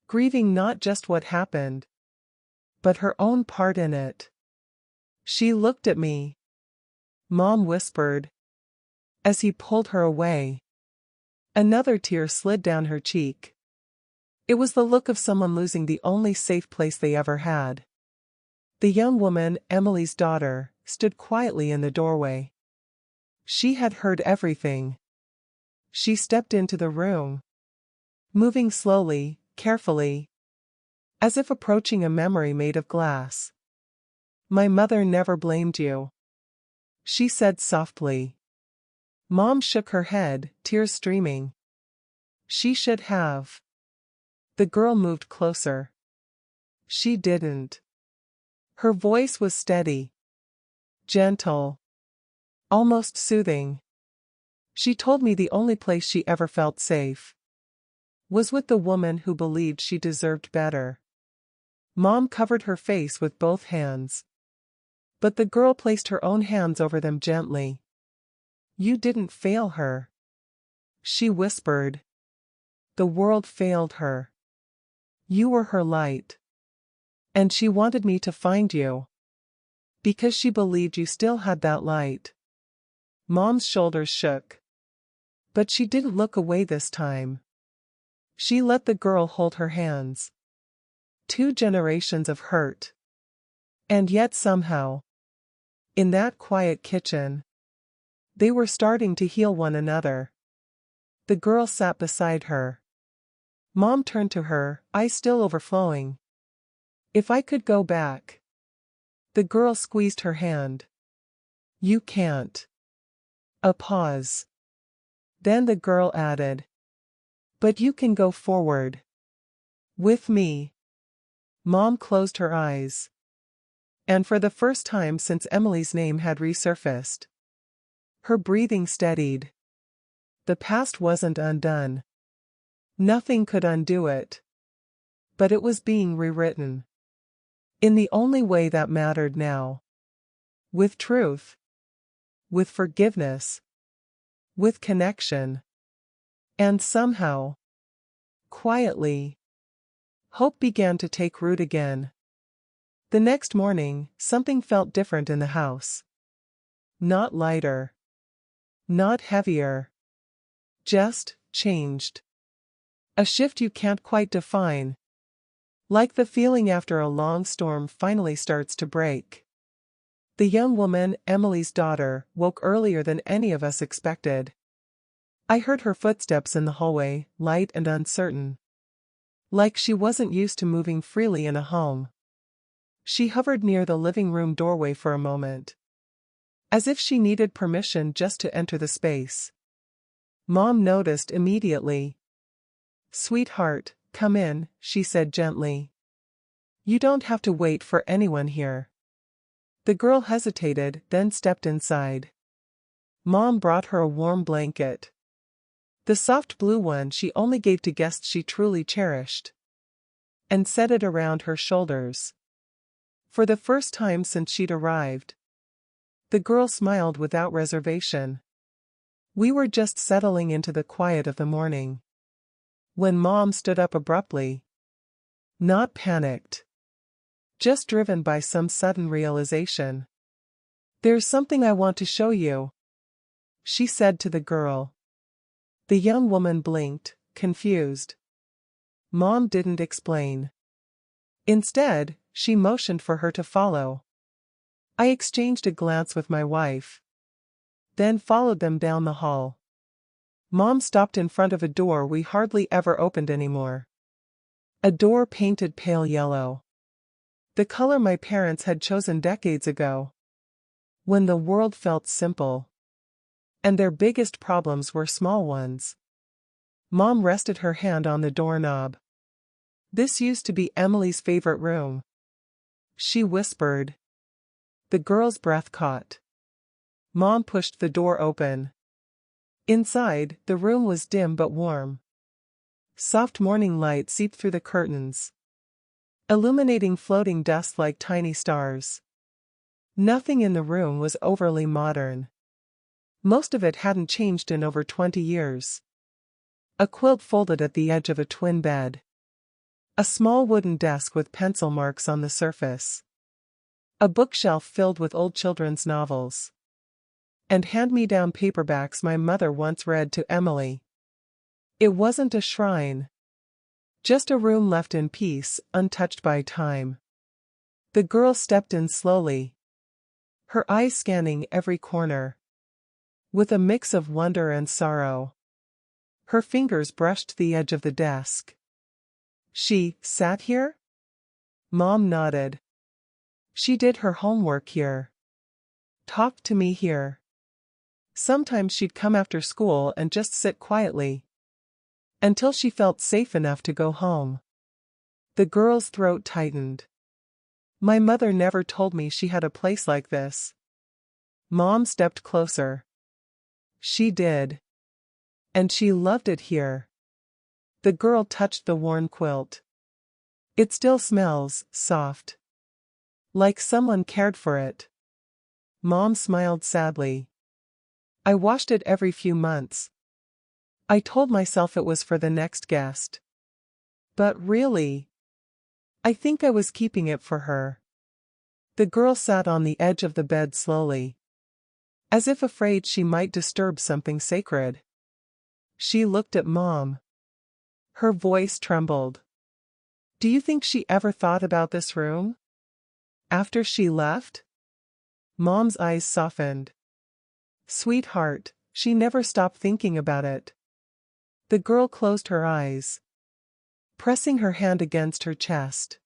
Grieving not just what happened, but her own part in it. She looked at me. Mom whispered. As he pulled her away. Another tear slid down her cheek. It was the look of someone losing the only safe place they ever had. The young woman, Emily's daughter, stood quietly in the doorway. She had heard everything. She stepped into the room. Moving slowly, carefully. As if approaching a memory made of glass. My mother never blamed you. She said softly. Mom shook her head, tears streaming. She should have. The girl moved closer. She didn't. Her voice was steady. Gentle. Almost soothing. She told me the only place she ever felt safe was with the woman who believed she deserved better. Mom covered her face with both hands. But the girl placed her own hands over them gently. You didn't fail her. She whispered. The world failed her. You were her light. And she wanted me to find you. Because she believed you still had that light. Mom's shoulders shook. But she didn't look away this time. She let the girl hold her hands. 2 generations of hurt. And yet somehow, in that quiet kitchen, they were starting to heal one another. The girl sat beside her. Mom turned to her, eyes still overflowing. If I could go back. The girl squeezed her hand. You can't. A pause. Then the girl added. But you can go forward. With me. Mom closed her eyes. And for the first time since Emily's name had resurfaced, her breathing steadied. The past wasn't undone. Nothing could undo it. But it was being rewritten. In the only way that mattered now. With truth. With forgiveness. With connection. And somehow, quietly, hope began to take root again. The next morning, something felt different in the house. Not lighter. Not heavier. Just changed. A shift you can't quite define, Like the feeling after a long storm finally starts to break. The young woman, Emily's daughter, woke earlier than any of us expected. I heard her footsteps in the hallway, light and uncertain. Like she wasn't used to moving freely in a home. She hovered near the living room doorway for a moment. As if she needed permission just to enter the space. Mom noticed immediately. "Sweetheart, come in," she said gently. "You don't have to wait for anyone here." The girl hesitated, then stepped inside. Mom brought her a warm blanket. The soft blue one she only gave to guests she truly cherished. And set it around her shoulders. For the first time since she'd arrived. The girl smiled without reservation. We were just settling into the quiet of the morning. When Mom stood up abruptly. Not panicked. Just driven by some sudden realization. "There's something I want to show you," she said to the girl. The young woman blinked, confused. Mom didn't explain. Instead, she motioned for her to follow. I exchanged a glance with my wife. Then followed them down the hall. Mom stopped in front of a door we hardly ever opened anymore. A door painted pale yellow. The color my parents had chosen decades ago. When the world felt simple. And their biggest problems were small ones. Mom rested her hand on the doorknob. "This used to be Emily's favorite room," she whispered. The girl's breath caught. Mom pushed the door open. Inside, the room was dim but warm. Soft morning light seeped through the curtains, illuminating floating dust like tiny stars. Nothing in the room was overly modern. Most of it hadn't changed in over 20 years. A quilt folded at the edge of a twin bed. A small wooden desk with pencil marks on the surface. A bookshelf filled with old children's novels. And hand-me-down paperbacks my mother once read to Emily. It wasn't a shrine. Just a room left in peace, untouched by time. The girl stepped in slowly. Her eyes scanning every corner. With a mix of wonder and sorrow. Her fingers brushed the edge of the desk. "She sat here?" Mom nodded. "She did her homework here. Talked to me here. Sometimes she'd come after school and just sit quietly. Until she felt safe enough to go home." The girl's throat tightened. "My mother never told me she had a place like this." Mom stepped closer. "She did. And she loved it here." The girl touched the worn quilt. "It still smells soft. Like someone cared for it." Mom smiled sadly. "I washed it every few months. I told myself it was for the next guest. But really, I think I was keeping it for her." The girl sat on the edge of the bed slowly. As if afraid she might disturb something sacred. She looked at Mom. Her voice trembled. "Do you think she ever thought about this room? After she left?" Mom's eyes softened. "Sweetheart, she never stopped thinking about it." The girl closed her eyes, pressing her hand against her chest.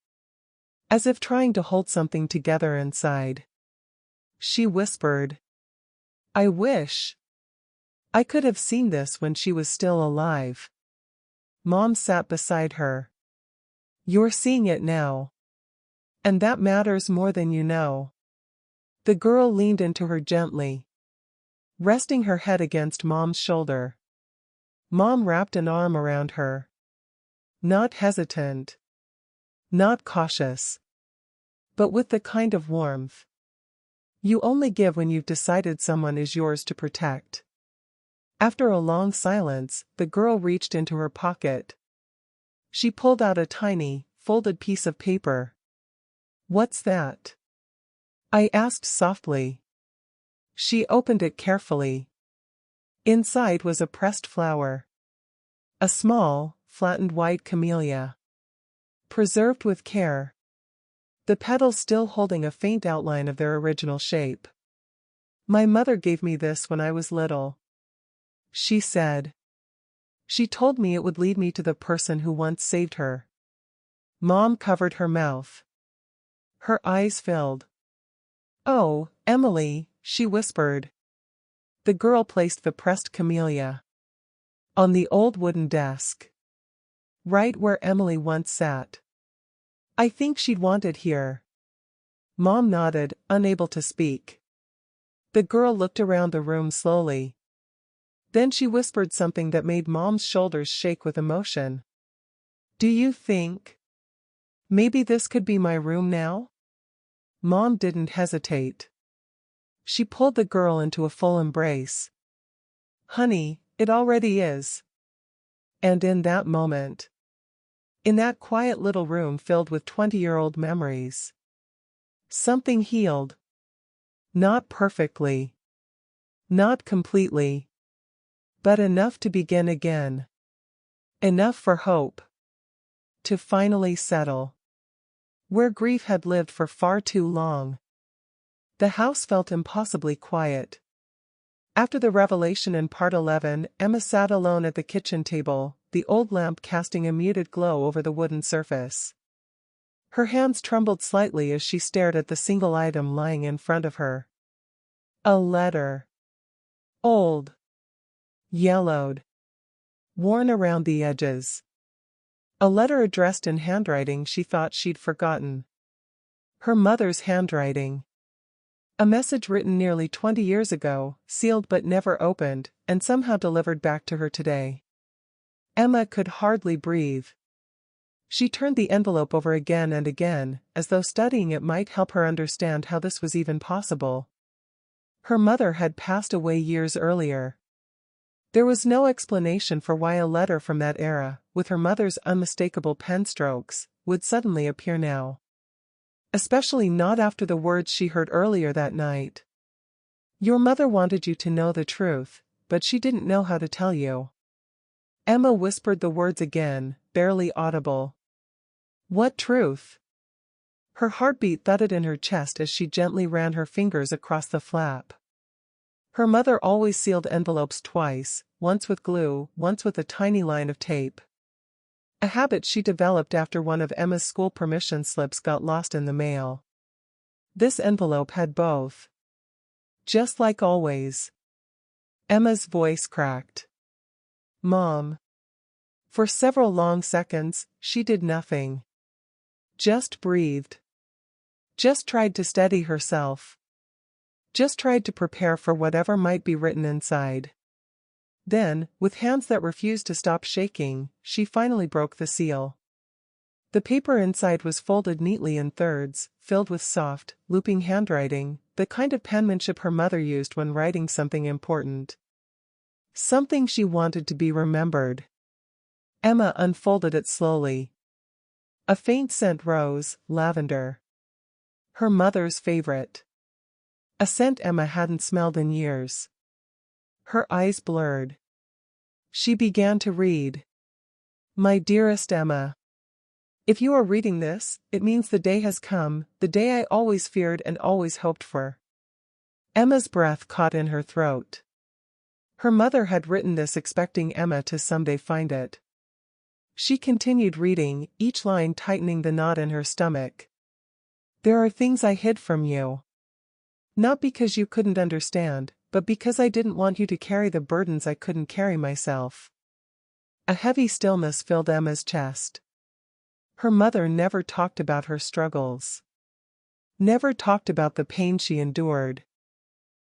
As if trying to hold something together inside. She whispered, "I wish I could have seen this when she was still alive." Mom sat beside her. "You're seeing it now. And that matters more than you know." The girl leaned into her gently, resting her head against Mom's shoulder. Mom wrapped an arm around her. Not hesitant. Not cautious. But with the kind of warmth you only give when you've decided someone is yours to protect. After a long silence, the girl reached into her pocket. She pulled out a tiny, folded piece of paper. "What's that?" I asked softly. She opened it carefully. Inside was a pressed flower. A small, flattened white camellia. preserved with care. The petals still holding a faint outline of their original shape. My mother gave me this when I was little. She said. She told me it would lead me to the person who once saved her. Mom covered her mouth. Her eyes filled. Oh, Emily, she whispered. The girl placed the pressed camellia on the old wooden desk, right where Emily once sat. I think she'd want it here. Mom nodded, unable to speak. The girl looked around the room slowly. Then she whispered something that made Mom's shoulders shake with emotion. Do you think maybe this could be my room now? Mom didn't hesitate. She pulled the girl into a full embrace. Honey, it already is. And in that moment, in that quiet little room filled with 20-year-old memories, something healed. Not perfectly. Not completely. But enough to begin again. Enough for hope to finally settle where grief had lived for far too long. The house felt impossibly quiet. After the revelation in part 11, Emma sat alone at the kitchen table, the old lamp casting a muted glow over the wooden surface. Her hands trembled slightly as she stared at the single item lying in front of her. A letter. Old. Yellowed. Worn around the edges. A letter addressed in handwriting she thought she'd forgotten. Her mother's handwriting. A message written nearly 20 years ago, sealed but never opened, and somehow delivered back to her today. Emma could hardly breathe. She turned the envelope over again and again, as though studying it might help her understand how this was even possible. Her mother had passed away years earlier. There was no explanation for why a letter from that era, with her mother's unmistakable pen strokes, would suddenly appear now. Especially not after the words she heard earlier that night. Your mother wanted you to know the truth, but she didn't know how to tell you. Emma whispered the words again, barely audible. What truth? Her heartbeat thudded in her chest as she gently ran her fingers across the flap. Her mother always sealed envelopes twice, once with glue, once with a tiny line of tape. A habit she developed after one of Emma's school permission slips got lost in the mail. This envelope had both. Just like always. Emma's voice cracked. Mom. For several long seconds, she did nothing. Just breathed. Just tried to steady herself. Just tried to prepare for whatever might be written inside. Then, with hands that refused to stop shaking, she finally broke the seal. The paper inside was folded neatly in thirds, filled with soft, looping handwriting, the kind of penmanship her mother used when writing something important. Something she wanted to be remembered. Emma unfolded it slowly. A faint scent rose, lavender. Her mother's favorite. A scent Emma hadn't smelled in years. Her eyes blurred. She began to read. My dearest Emma. If you are reading this, it means the day has come, the day I always feared and always hoped for. Emma's breath caught in her throat. Her mother had written this expecting Emma to someday find it. She continued reading, each line tightening the knot in her stomach. There are things I hid from you. Not because you couldn't understand, but because I didn't want you to carry the burdens I couldn't carry myself. A heavy stillness filled Emma's chest. Her mother never talked about her struggles. Never talked about the pain she endured.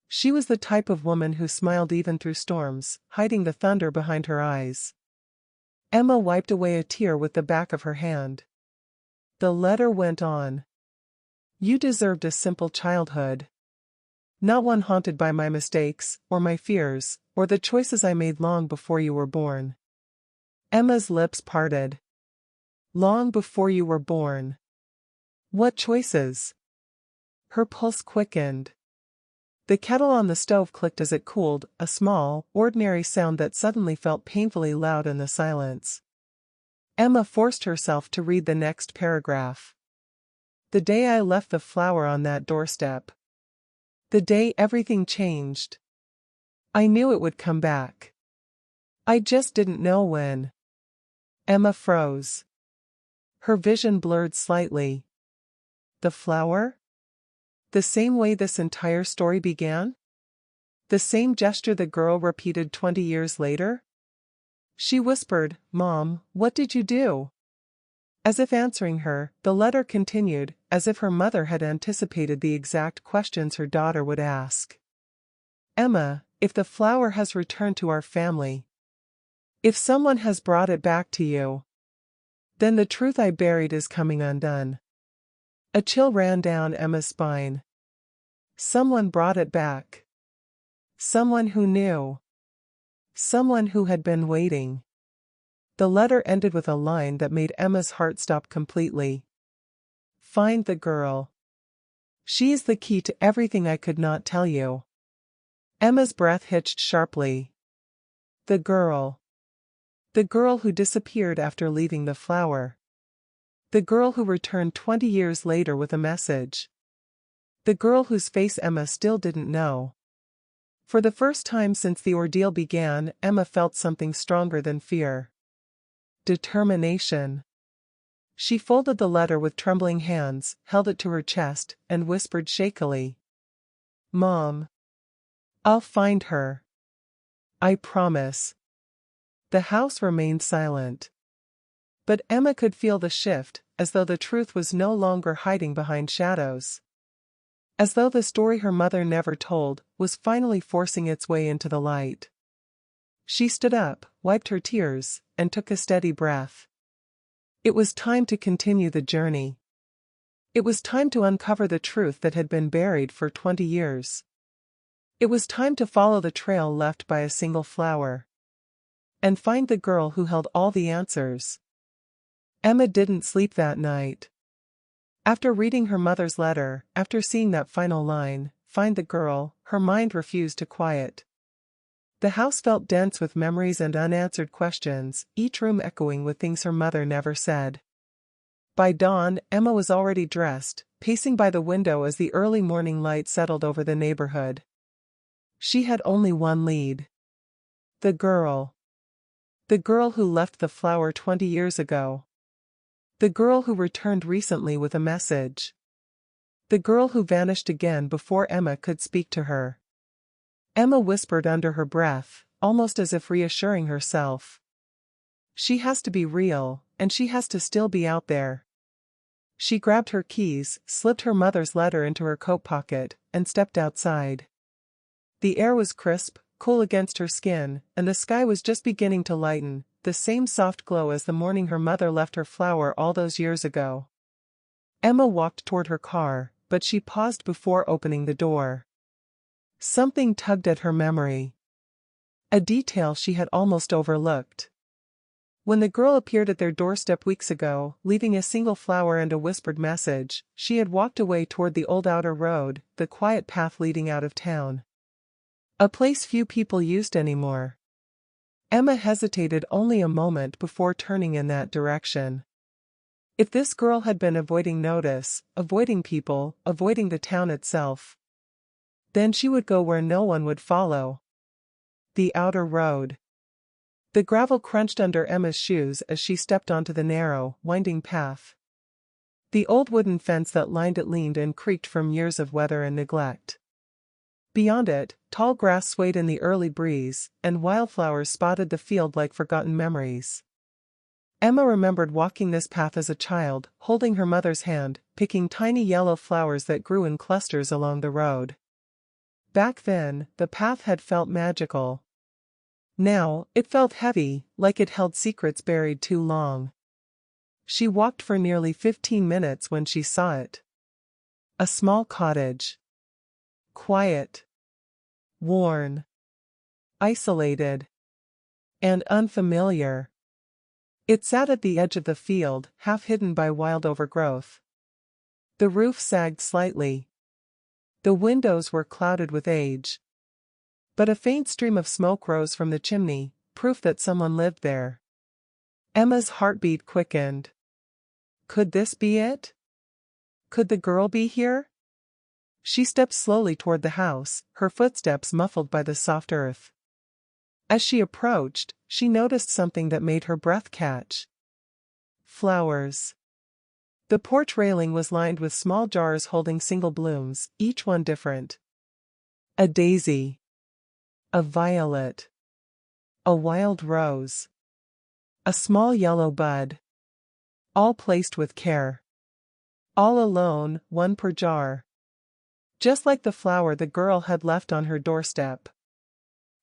She was the type of woman who smiled even through storms, hiding the thunder behind her eyes. Emma wiped away a tear with the back of her hand. The letter went on. You deserved a simple childhood. Not one haunted by my mistakes, or my fears, or the choices I made long before you were born. Emma's lips parted. Long before you were born. What choices? Her pulse quickened. The kettle on the stove clicked as it cooled, a small, ordinary sound that suddenly felt painfully loud in the silence. Emma forced herself to read the next paragraph. The day I left the flower on that doorstep. The day everything changed. I knew it would come back. I just didn't know when. Emma froze. Her vision blurred slightly. The flower? The same way this entire story began? The same gesture the girl repeated 20 years later? She whispered, "Mom, what did you do?" As if answering her, the letter continued, as if her mother had anticipated the exact questions her daughter would ask. Emma, if the flower has returned to our family, if someone has brought it back to you, then the truth I buried is coming undone. A chill ran down Emma's spine. Someone brought it back. Someone who knew. Someone who had been waiting. The letter ended with a line that made Emma's heart stop completely. Find the girl. She is the key to everything I could not tell you. Emma's breath hitched sharply. The girl. The girl who disappeared after leaving the flower. The girl who returned 20 years later with a message. The girl whose face Emma still didn't know. For the first time since the ordeal began, Emma felt something stronger than fear. Determination. She folded the letter with trembling hands, held it to her chest, and whispered shakily. Mom. I'll find her. I promise. The house remained silent. But Emma could feel the shift, as though the truth was no longer hiding behind shadows. As though the story her mother never told was finally forcing its way into the light. She stood up, wiped her tears, and took a steady breath. It was time to continue the journey. It was time to uncover the truth that had been buried for 20 years. It was time to follow the trail left by a single flower. And find the girl who held all the answers. Emma didn't sleep that night. After reading her mother's letter, after seeing that final line, find the girl, her mind refused to quiet. The house felt dense with memories and unanswered questions, each room echoing with things her mother never said. By dawn, Emma was already dressed, pacing by the window as the early morning light settled over the neighborhood. She had only one lead. The girl. The girl who left the flower 20 years ago. The girl who returned recently with a message. The girl who vanished again before Emma could speak to her. Emma whispered under her breath, almost as if reassuring herself. She has to be real, and she has to still be out there. She grabbed her keys, slipped her mother's letter into her coat pocket, and stepped outside. The air was crisp, cool against her skin, and the sky was just beginning to lighten, the same soft glow as the morning her mother left her flower all those years ago. Emma walked toward her car, but she paused before opening the door. Something tugged at her memory. A detail she had almost overlooked. When the girl appeared at their doorstep weeks ago, leaving a single flower and a whispered message, she had walked away toward the old outer road, the quiet path leading out of town. A place few people used anymore. Emma hesitated only a moment before turning in that direction. If this girl had been avoiding notice, avoiding people, avoiding the town itself, then she would go where no one would follow. The outer road. The gravel crunched under Emma's shoes as she stepped onto the narrow, winding path. The old wooden fence that lined it leaned and creaked from years of weather and neglect. Beyond it, tall grass swayed in the early breeze, and wildflowers spotted the field like forgotten memories. Emma remembered walking this path as a child, holding her mother's hand, picking tiny yellow flowers that grew in clusters along the road. Back then, the path had felt magical. Now, it felt heavy, like it held secrets buried too long. She walked for nearly 15 minutes when she saw it. A small cottage. Quiet. Worn. Isolated. And unfamiliar. It sat at the edge of the field, half hidden by wild overgrowth. The roof sagged slightly. The windows were clouded with age. But a faint stream of smoke rose from the chimney, proof that someone lived there. Emma's heartbeat quickened. Could this be it? Could the girl be here? She stepped slowly toward the house, her footsteps muffled by the soft earth. As she approached, she noticed something that made her breath catch. Flowers. The porch railing was lined with small jars holding single blooms, each one different. A daisy. A violet. A wild rose. A small yellow bud. All placed with care. All alone, one per jar. Just like the flower the girl had left on her doorstep.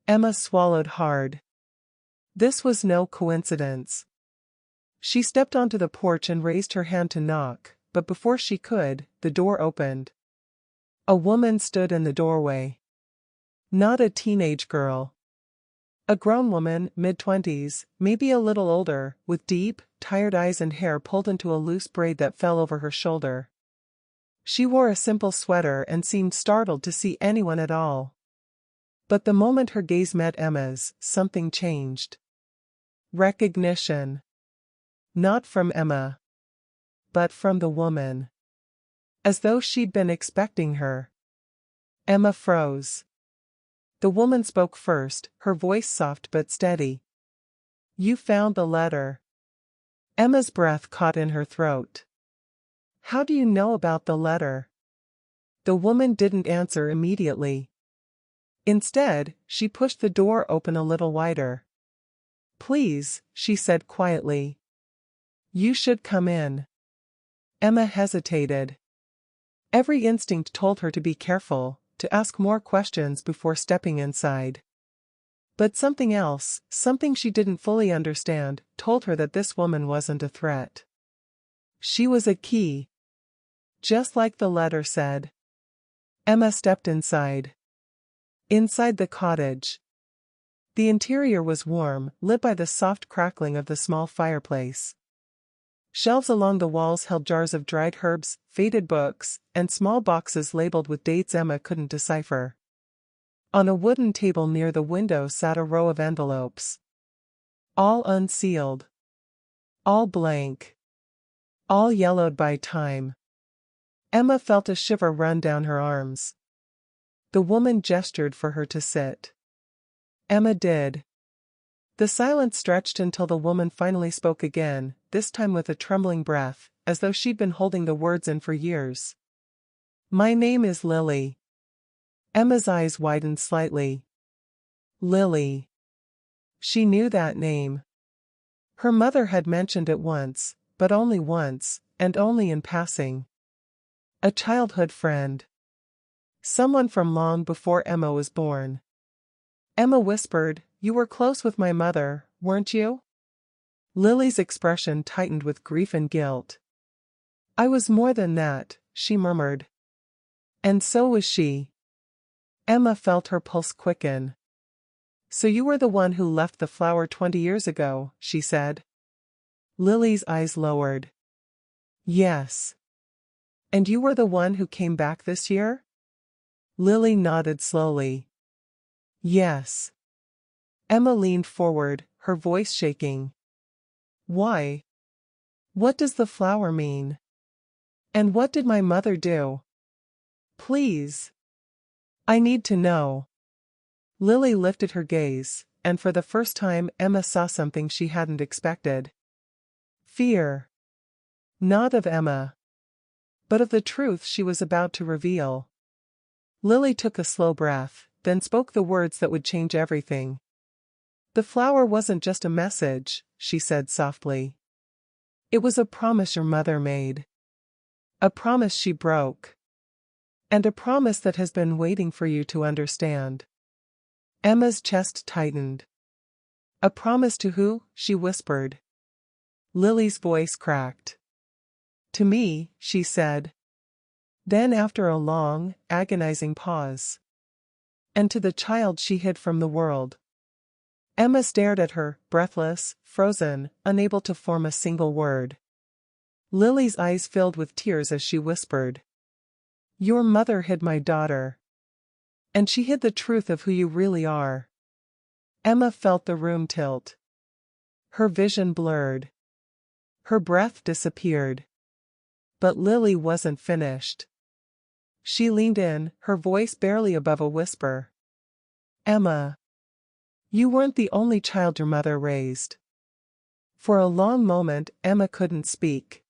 Emma swallowed hard. This was no coincidence. She stepped onto the porch and raised her hand to knock, but before she could, the door opened. A woman stood in the doorway. Not a teenage girl. A grown woman, mid-20s, maybe a little older, with deep, tired eyes and hair pulled into a loose braid that fell over her shoulder. She wore a simple sweater and seemed startled to see anyone at all. But the moment her gaze met Emma's, something changed. Recognition. Not from Emma. But from the woman. As though she'd been expecting her. Emma froze. The woman spoke first, her voice soft but steady. You found the letter. Emma's breath caught in her throat. How do you know about the letter? The woman didn't answer immediately. Instead, she pushed the door open a little wider. Please, she said quietly. You should come in. Emma hesitated. Every instinct told her to be careful, to ask more questions before stepping inside. But something else, something she didn't fully understand, told her that this woman wasn't a threat. She was a key. Just like the letter said. Emma stepped inside. Inside the cottage. The interior was warm, lit by the soft crackling of the small fireplace. Shelves along the walls held jars of dried herbs, faded books, and small boxes labeled with dates Emma couldn't decipher. On a wooden table near the window sat a row of envelopes. All unsealed. All blank. All yellowed by time. Emma felt a shiver run down her arms. The woman gestured for her to sit. Emma did. The silence stretched until the woman finally spoke again, this time with a trembling breath, as though she'd been holding the words in for years. My name is Lily. Emma's eyes widened slightly. Lily. She knew that name. Her mother had mentioned it once, but only once, and only in passing. A childhood friend. Someone from long before Emma was born. Emma whispered, You were close with my mother, weren't you? Lily's expression tightened with grief and guilt. I was more than that, she murmured. And so was she. Emma felt her pulse quicken. So you were the one who left the flower 20 years ago, she said. Lily's eyes lowered. Yes. And you were the one who came back this year? Lily nodded slowly. Yes. Emma leaned forward, her voice shaking. Why? What does the flower mean? And what did my mother do? Please. I need to know. Lily lifted her gaze, and for the first time Emma saw something she hadn't expected. Fear. Not of Emma. But of the truth she was about to reveal. Lily took a slow breath, then spoke the words that would change everything. The flower wasn't just a message, she said softly. It was a promise your mother made. A promise she broke. And a promise that has been waiting for you to understand. Emma's chest tightened. A promise to who? She whispered. Lily's voice cracked. To me, she said. Then after a long, agonizing pause. And to the child she hid from the world. Emma stared at her, breathless, frozen, unable to form a single word. Lily's eyes filled with tears as she whispered. Your mother hid my daughter. And she hid the truth of who you really are. Emma felt the room tilt. Her vision blurred. Her breath disappeared. But Lily wasn't finished. She leaned in, her voice barely above a whisper. Emma. You weren't the only child your mother raised. For a long moment, Emma couldn't speak.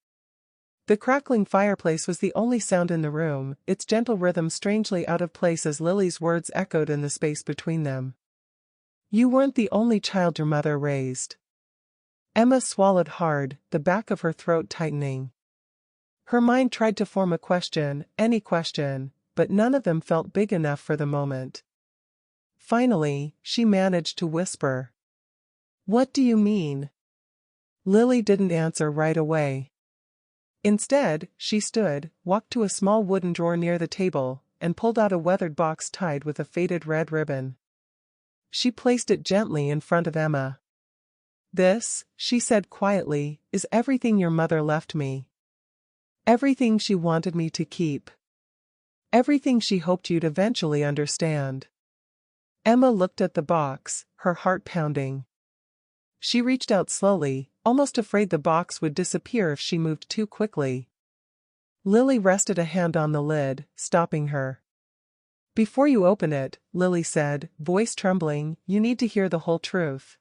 The crackling fireplace was the only sound in the room, its gentle rhythm strangely out of place as Lily's words echoed in the space between them. You weren't the only child your mother raised. Emma swallowed hard, the back of her throat tightening. Her mind tried to form a question, any question, but none of them felt big enough for the moment. Finally, she managed to whisper. What do you mean? Lily didn't answer right away. Instead, she stood, walked to a small wooden drawer near the table, and pulled out a weathered box tied with a faded red ribbon. She placed it gently in front of Emma. This, she said quietly, is everything your mother left me. Everything she wanted me to keep. Everything she hoped you'd eventually understand. Emma looked at the box, her heart pounding. She reached out slowly, almost afraid the box would disappear if she moved too quickly. Lily rested a hand on the lid, stopping her. Before you open it, Lily said, voice trembling, you need to hear the whole truth.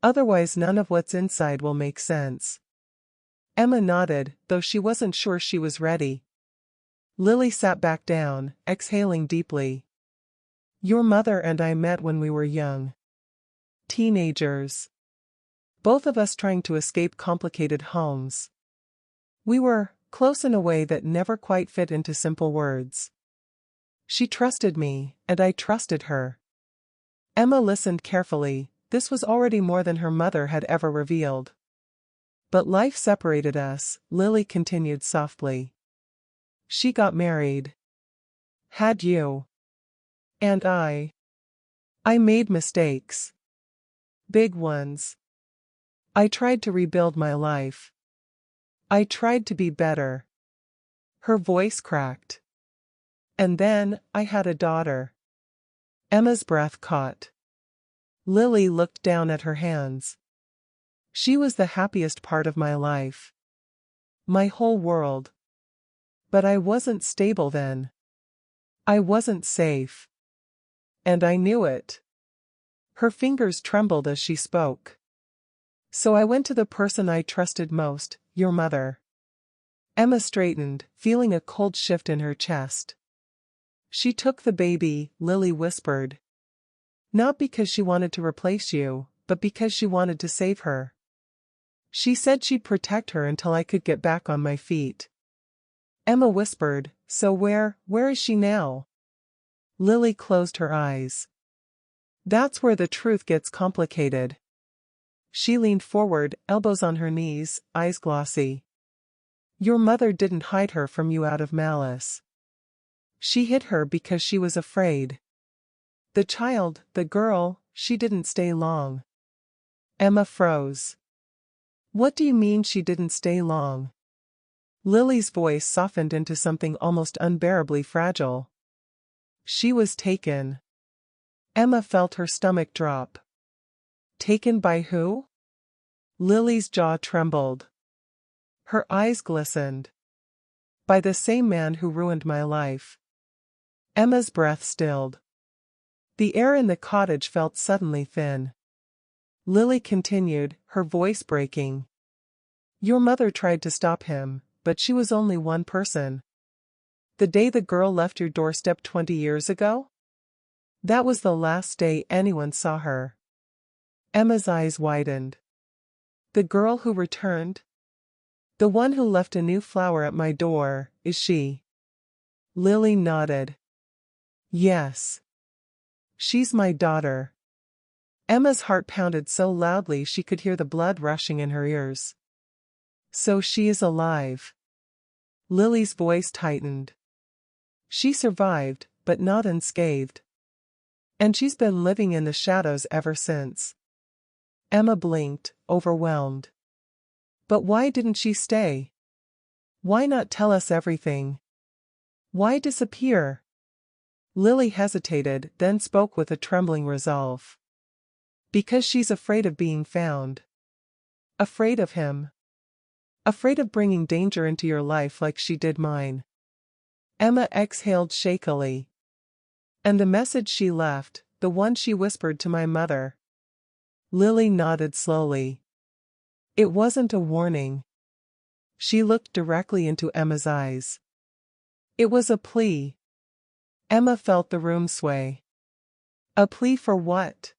Otherwise none of what's inside will make sense. Emma nodded, though she wasn't sure she was ready. Lily sat back down, exhaling deeply. Your mother and I met when we were young. Teenagers. Both of us trying to escape complicated homes. We were close in a way that never quite fit into simple words. She trusted me, and I trusted her. Emma listened carefully. This was already more than her mother had ever revealed. But life separated us, Lily continued softly. She got married. Had you. And I made mistakes. Big ones. I tried to rebuild my life. I tried to be better. Her voice cracked. And then, I had a daughter. Emma's breath caught. Lily looked down at her hands. She was the happiest part of my life. My whole world. But I wasn't stable then. I wasn't safe. And I knew it. Her fingers trembled as she spoke. So I went to the person I trusted most, your mother. Emma straightened, feeling a cold shift in her chest. She took the baby, Lily whispered. Not because she wanted to replace you, but because she wanted to save her. She said she'd protect her until I could get back on my feet. Emma whispered, so where is she now? Lily closed her eyes. That's where the truth gets complicated. She leaned forward, elbows on her knees, eyes glossy. Your mother didn't hide her from you out of malice. She hid her because she was afraid. The child, the girl, she didn't stay long. Emma froze. What do you mean she didn't stay long? Lily's voice softened into something almost unbearably fragile. She was taken. Emma felt her stomach drop. Taken by who? Lily's jaw trembled. Her eyes glistened. By the same man who ruined my life. Emma's breath stilled. The air in the cottage felt suddenly thin. Lily continued, her voice breaking. Your mother tried to stop him, but she was only one person. The day the girl left your doorstep 20 years ago? That was the last day anyone saw her. Emma's eyes widened. The girl who returned? The one who left a new flower at my door, is she? Lily nodded. Yes. She's my daughter. Emma's heart pounded so loudly she could hear the blood rushing in her ears. So she is alive. Lily's voice tightened. She survived, but not unscathed. And she's been living in the shadows ever since. Emma blinked, overwhelmed. But why didn't she stay? Why not tell us everything? Why disappear? Lily hesitated, then spoke with a trembling resolve. Because she's afraid of being found. Afraid of him. Afraid of bringing danger into your life like she did mine. Emma exhaled shakily. And the message she left, the one she whispered to my mother. Lily nodded slowly. It wasn't a warning. She looked directly into Emma's eyes. It was a plea. Emma felt the room sway. A plea for what?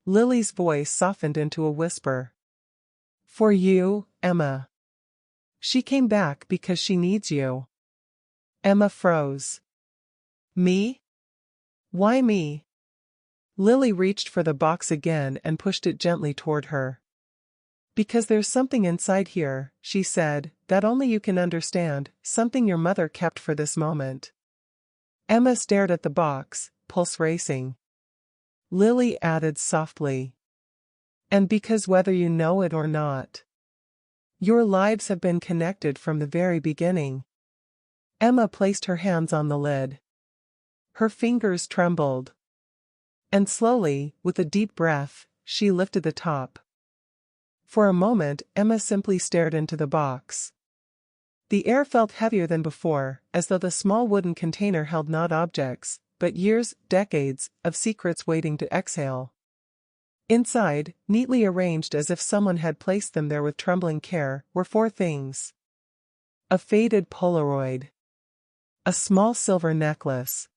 Lily's voice softened into a whisper. For you, Emma. She came back because she needs you. Emma froze. Me? Why me? Lily reached for the box again and pushed it gently toward her. Because there's something inside here, she said, that only you can understand, something your mother kept for this moment. Emma stared at the box, pulse racing. Lily added softly. And because whether you know it or not, your lives have been connected from the very beginning. Emma placed her hands on the lid. Her fingers trembled. And slowly, with a deep breath, she lifted the top. For a moment, Emma simply stared into the box. The air felt heavier than before, as though the small wooden container held not objects, but years, decades, of secrets waiting to exhale. Inside, neatly arranged as if someone had placed them there with trembling care, were 4 things. A faded Polaroid. A small silver necklace.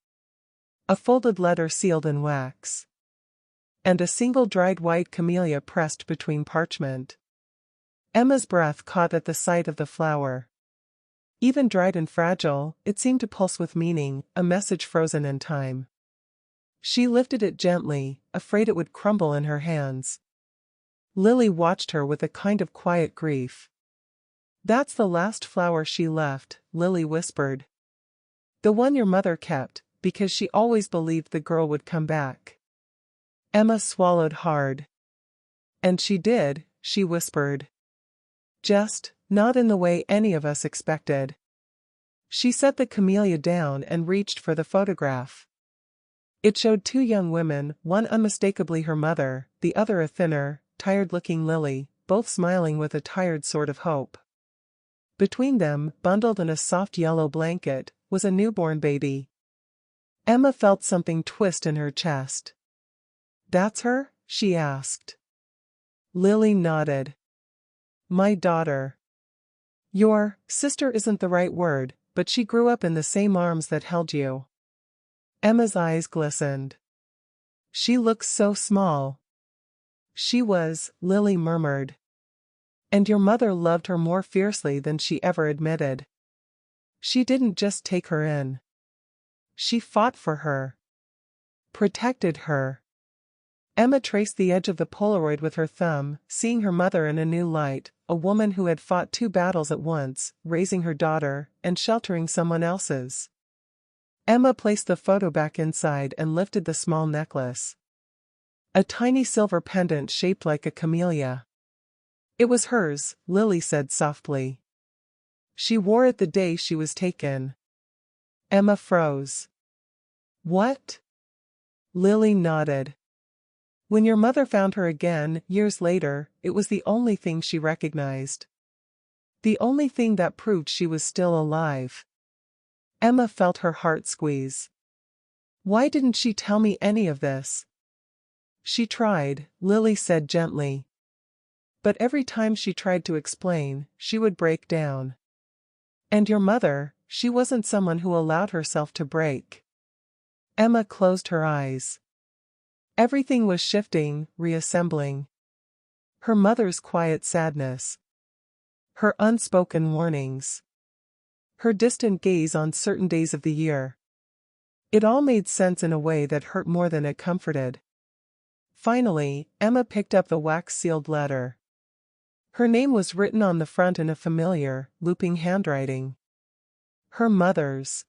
A folded letter sealed in wax. And a single dried white camellia pressed between parchment. Emma's breath caught at the sight of the flower. Even dried and fragile, it seemed to pulse with meaning, a message frozen in time. She lifted it gently, afraid it would crumble in her hands. Lily watched her with a kind of quiet grief. That's the last flower she left, Lily whispered. The one your mother kept, because she always believed the girl would come back. Emma swallowed hard. And she did, she whispered. Just, not in the way any of us expected. She set the camellia down and reached for the photograph. It showed 2 young women, one unmistakably her mother, the other a thinner, tired-looking Lily, both smiling with a tired sort of hope. Between them, bundled in a soft yellow blanket, was a newborn baby. Emma felt something twist in her chest. That's her? She asked. Lily nodded. My daughter. Your sister isn't the right word, but she grew up in the same arms that held you. Emma's eyes glistened. She looks so small. She was, Lily murmured. And your mother loved her more fiercely than she ever admitted. She didn't just take her in. She fought for her. Protected her. Emma traced the edge of the Polaroid with her thumb, seeing her mother in a new light, a woman who had fought 2 battles at once, raising her daughter, and sheltering someone else's. Emma placed the photo back inside and lifted the small necklace. A tiny silver pendant shaped like a camellia. It was hers, Lily said softly. She wore it the day she was taken. Emma froze. What? Lily nodded. When your mother found her again, years later, it was the only thing she recognized. The only thing that proved she was still alive. Emma felt her heart squeeze. Why didn't she tell me any of this? She tried, Lily said gently. But every time she tried to explain, she would break down. And your mother, she wasn't someone who allowed herself to break. Emma closed her eyes. Everything was shifting, reassembling. Her mother's quiet sadness. Her unspoken warnings. Her distant gaze on certain days of the year. It all made sense in a way that hurt more than it comforted. Finally, Emma picked up the wax-sealed letter. Her name was written on the front in a familiar, looping handwriting. Her mother's.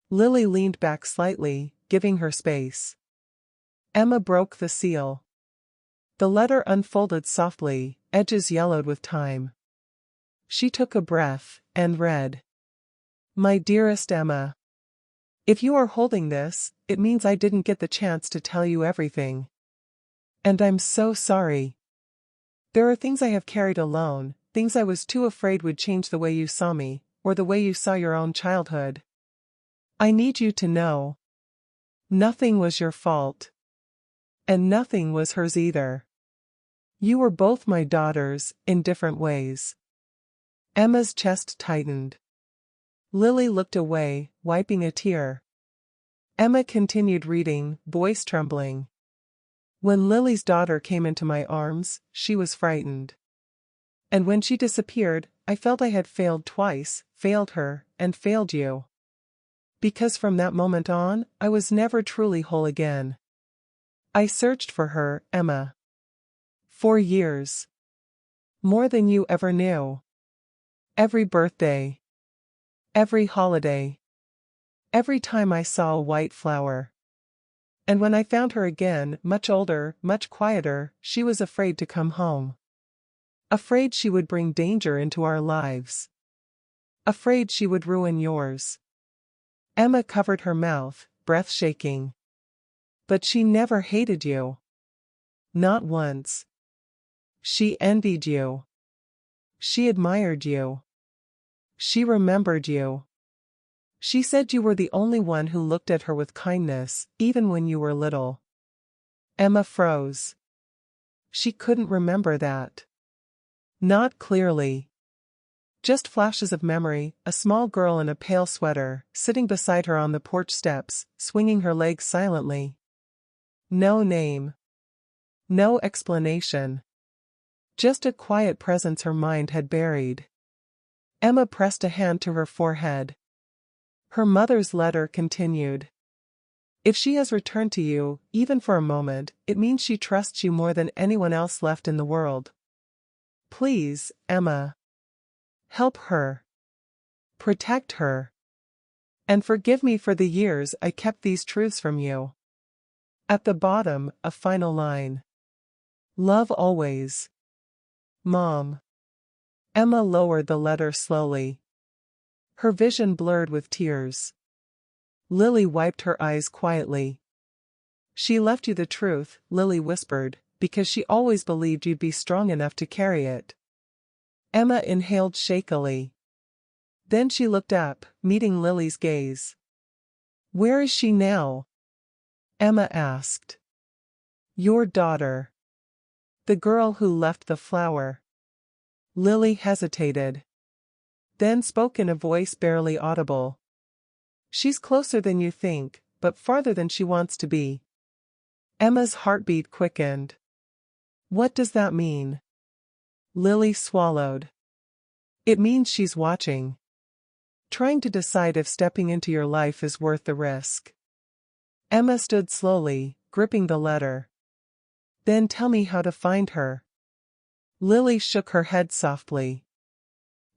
Lily leaned back slightly, giving her space. Emma broke the seal. The letter unfolded softly, edges yellowed with time. She took a breath, and read. My dearest Emma. If you are holding this, it means I didn't get the chance to tell you everything. And I'm so sorry. There are things I have carried alone, things I was too afraid would change the way you saw me, or the way you saw your own childhood. I need you to know. Nothing was your fault. And nothing was hers either. You were both my daughters, in different ways. Emma's chest tightened. Lily looked away, wiping a tear. Emma continued reading, voice trembling. When Lily's daughter came into my arms, she was frightened. And when she disappeared, I felt I had failed twice, failed her, and failed you. Because from that moment on, I was never truly whole again. I searched for her, Emma. For years. More than you ever knew. Every birthday. Every holiday. Every time I saw a white flower. And when I found her again, much older, much quieter, she was afraid to come home. Afraid she would bring danger into our lives. Afraid she would ruin yours. Emma covered her mouth, breath shaking. But she never hated you. Not once. She envied you. She admired you. She remembered you. She said you were the only one who looked at her with kindness, even when you were little. Emma froze. She couldn't remember that. Not clearly. Just flashes of memory, a small girl in a pale sweater, sitting beside her on the porch steps, swinging her legs silently. No name. No explanation. Just a quiet presence her mind had buried. Emma pressed a hand to her forehead. Her mother's letter continued. If she has returned to you, even for a moment, it means she trusts you more than anyone else left in the world. Please, Emma. Help her. Protect her. And forgive me for the years I kept these truths from you. At the bottom, a final line. Love always. Mom. Emma lowered the letter slowly. Her vision blurred with tears. Lily wiped her eyes quietly. She left you the truth, Lily whispered, because she always believed you'd be strong enough to carry it. Emma inhaled shakily. Then she looked up, meeting Lily's gaze. Where is she now? Emma asked. Your daughter. The girl who left the flower. Lily hesitated. Then spoke in a voice barely audible. She's closer than you think, but farther than she wants to be. Emma's heartbeat quickened. What does that mean? Lily swallowed. It means she's watching. Trying to decide if stepping into your life is worth the risk. Emma stood slowly, gripping the letter. Then tell me how to find her. Lily shook her head softly.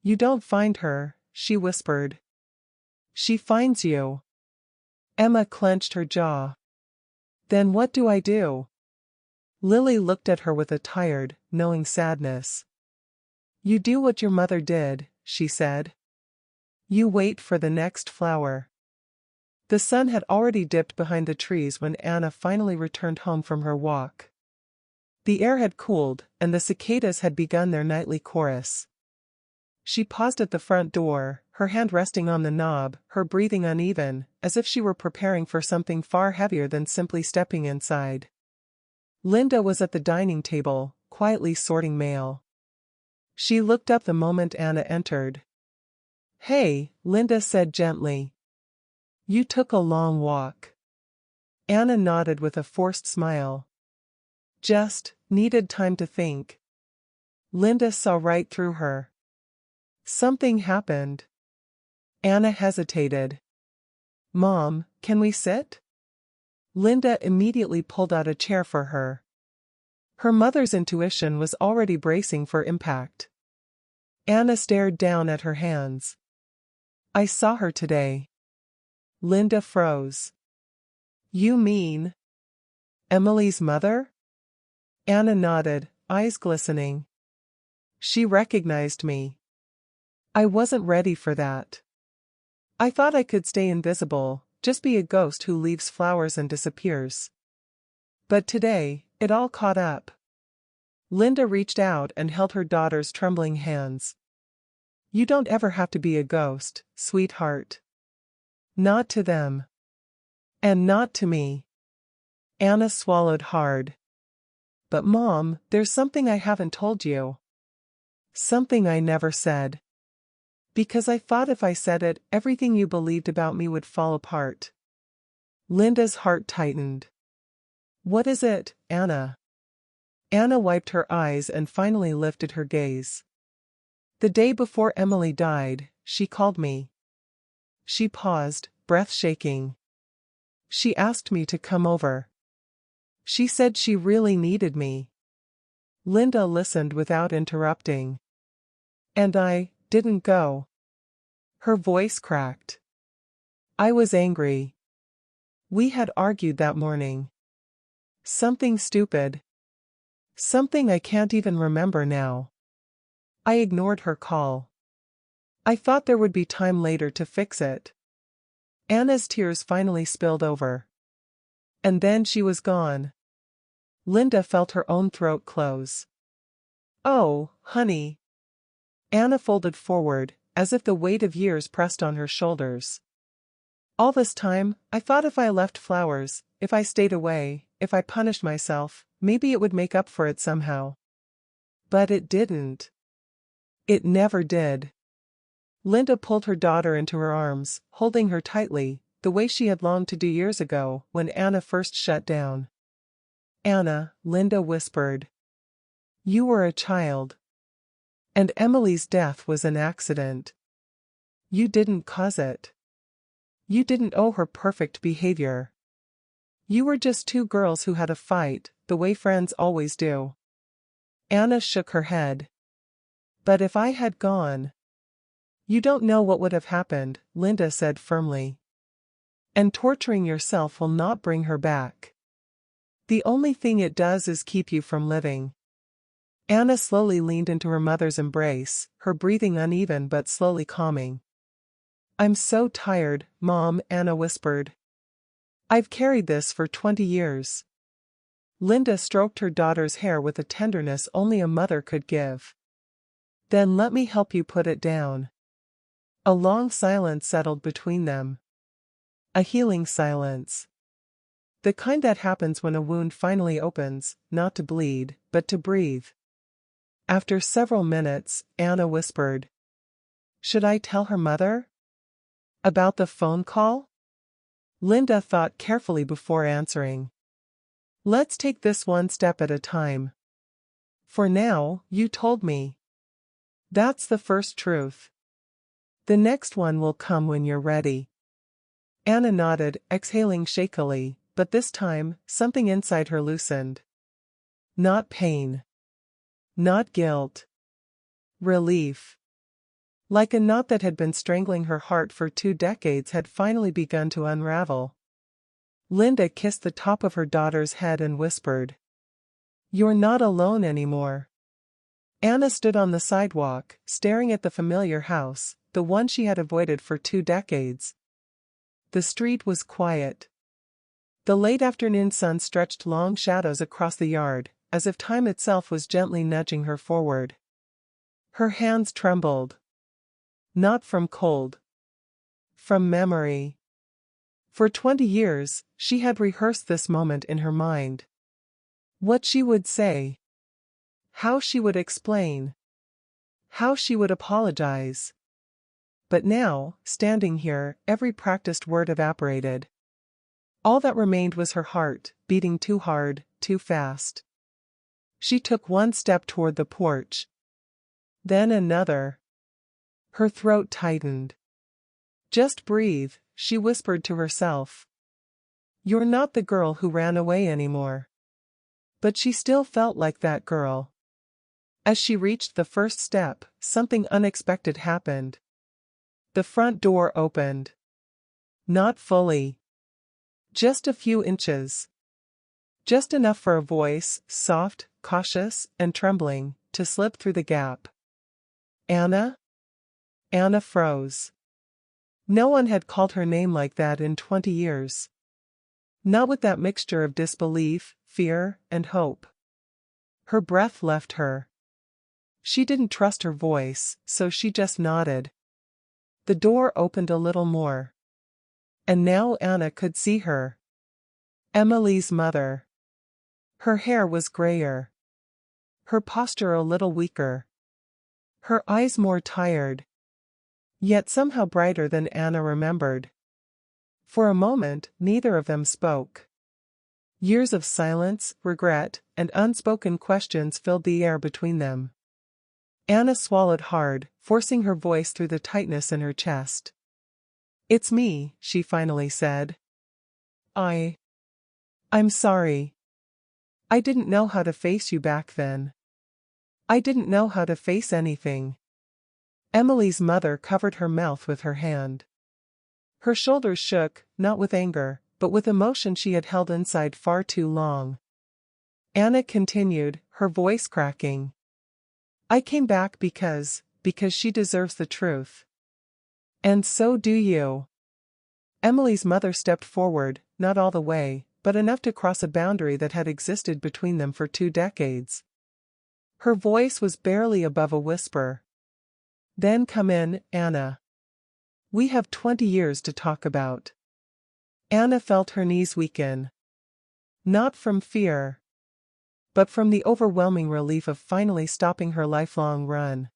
You don't find her, she whispered. She finds you. Emma clenched her jaw. Then what do I do? Lily looked at her with a tired, knowing sadness. You do what your mother did, she said. You wait for the next flower. The sun had already dipped behind the trees when Anna finally returned home from her walk. The air had cooled, and the cicadas had begun their nightly chorus. She paused at the front door, her hand resting on the knob, her breathing uneven, as if she were preparing for something far heavier than simply stepping inside. Linda was at the dining table, quietly sorting mail. She looked up the moment Anna entered. Hey, Linda said gently. You took a long walk. Anna nodded with a forced smile. Just needed time to think. Linda saw right through her. Something happened. Anna hesitated. Mom, can we sit? Linda immediately pulled out a chair for her. Her mother's intuition was already bracing for impact. Anna stared down at her hands. I saw her today. Linda froze. You mean Emily's mother? Anna nodded, eyes glistening. She recognized me. I wasn't ready for that. I thought I could stay invisible, just be a ghost who leaves flowers and disappears. But today, it all caught up. Linda reached out and held her daughter's trembling hands. You don't ever have to be a ghost, sweetheart. Not to them. And not to me. Anna swallowed hard. But Mom, there's something I haven't told you. Something I never said. Because I thought if I said it, everything you believed about me would fall apart. Linda's heart tightened. What is it, Anna? Anna wiped her eyes and finally lifted her gaze. The day before Emily died, she called me. She paused, breath shaking. She asked me to come over. She said she really needed me. Linda listened without interrupting. And I didn't go. Her voice cracked. I was angry. We had argued that morning. Something stupid. Something I can't even remember now. I ignored her call. I thought there would be time later to fix it. Anna's tears finally spilled over. And then she was gone. Linda felt her own throat close. Oh, honey. Anna folded forward, as if the weight of years pressed on her shoulders. All this time, I thought if I left flowers, if I stayed away, if I punished myself, maybe it would make up for it somehow. But it didn't. It never did. Linda pulled her daughter into her arms, holding her tightly, the way she had longed to do years ago, when Anna first shut down. Anna, Linda whispered. You were a child. And Emily's death was an accident. You didn't cause it. You didn't owe her perfect behavior. You were just two girls who had a fight, the way friends always do. Anna shook her head. But if I had gone. You don't know what would have happened, Linda said firmly. And torturing yourself will not bring her back. The only thing it does is keep you from living. Anna slowly leaned into her mother's embrace, her breathing uneven but slowly calming. I'm so tired, Mom, Anna whispered. I've carried this for 20 years. Linda stroked her daughter's hair with a tenderness only a mother could give. Then let me help you put it down. A long silence settled between them. A healing silence. The kind that happens when a wound finally opens, not to bleed, but to breathe. After several minutes, Anna whispered. Should I tell her mother? About the phone call? Linda thought carefully before answering. Let's take this one step at a time. For now, you told me. That's the first truth. The next one will come when you're ready. Anna nodded, exhaling shakily, but this time, something inside her loosened. Not pain. Not guilt. Relief. Like a knot that had been strangling her heart for 2 decades had finally begun to unravel. Linda kissed the top of her daughter's head and whispered. You're not alone anymore. Anna stood on the sidewalk, staring at the familiar house, the one she had avoided for 2 decades. The street was quiet. The late afternoon sun stretched long shadows across the yard, as if time itself was gently nudging her forward. Her hands trembled. Not from cold. From memory. For 20 years, she had rehearsed this moment in her mind. What she would say. How she would explain. How she would apologize. But now, standing here, every practiced word evaporated. All that remained was her heart, beating too hard, too fast. She took one step toward the porch. Then another. Her throat tightened. Just breathe, she whispered to herself. You're not the girl who ran away anymore. But she still felt like that girl. As she reached the first step, something unexpected happened. The front door opened. Not fully. Just a few inches. Just enough for a voice, soft, cautious, and trembling, to slip through the gap. Anna? Anna froze. No one had called her name like that in 20 years. Not with that mixture of disbelief, fear, and hope. Her breath left her. She didn't trust her voice, so she just nodded. The door opened a little more. And now Anna could see her. Emily's mother. Her hair was grayer. Her posture a little weaker. Her eyes more tired. Yet somehow brighter than Anna remembered. For a moment, neither of them spoke. Years of silence, regret, and unspoken questions filled the air between them. Anna swallowed hard, forcing her voice through the tightness in her chest. "It's me," she finally said. I'm sorry. I didn't know how to face you back then. I didn't know how to face anything." Emily's mother covered her mouth with her hand. Her shoulders shook, not with anger, but with emotion she had held inside far too long. Anna continued, her voice cracking. "I came back because she deserves the truth. And so do you." Emily's mother stepped forward, not all the way, but enough to cross a boundary that had existed between them for 2 decades. Her voice was barely above a whisper. "Then come in, Anna. We have 20 years to talk about." Anna felt her knees weaken. Not from fear, but from the overwhelming relief of finally stopping her lifelong run.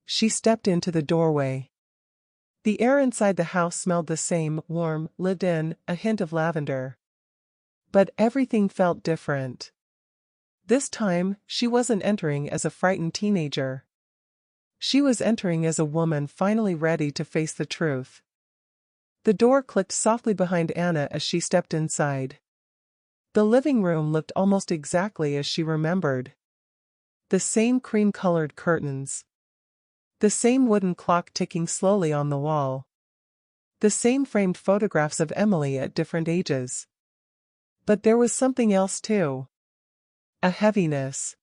She stepped into the doorway. The air inside the house smelled the same, warm, lived in, a hint of lavender. But everything felt different. This time, she wasn't entering as a frightened teenager. She was entering as a woman finally ready to face the truth. The door clicked softly behind Anna as she stepped inside. The living room looked almost exactly as she remembered. The same cream-colored curtains. The same wooden clock ticking slowly on the wall. The same framed photographs of Emily at different ages. But there was something else too. A heaviness.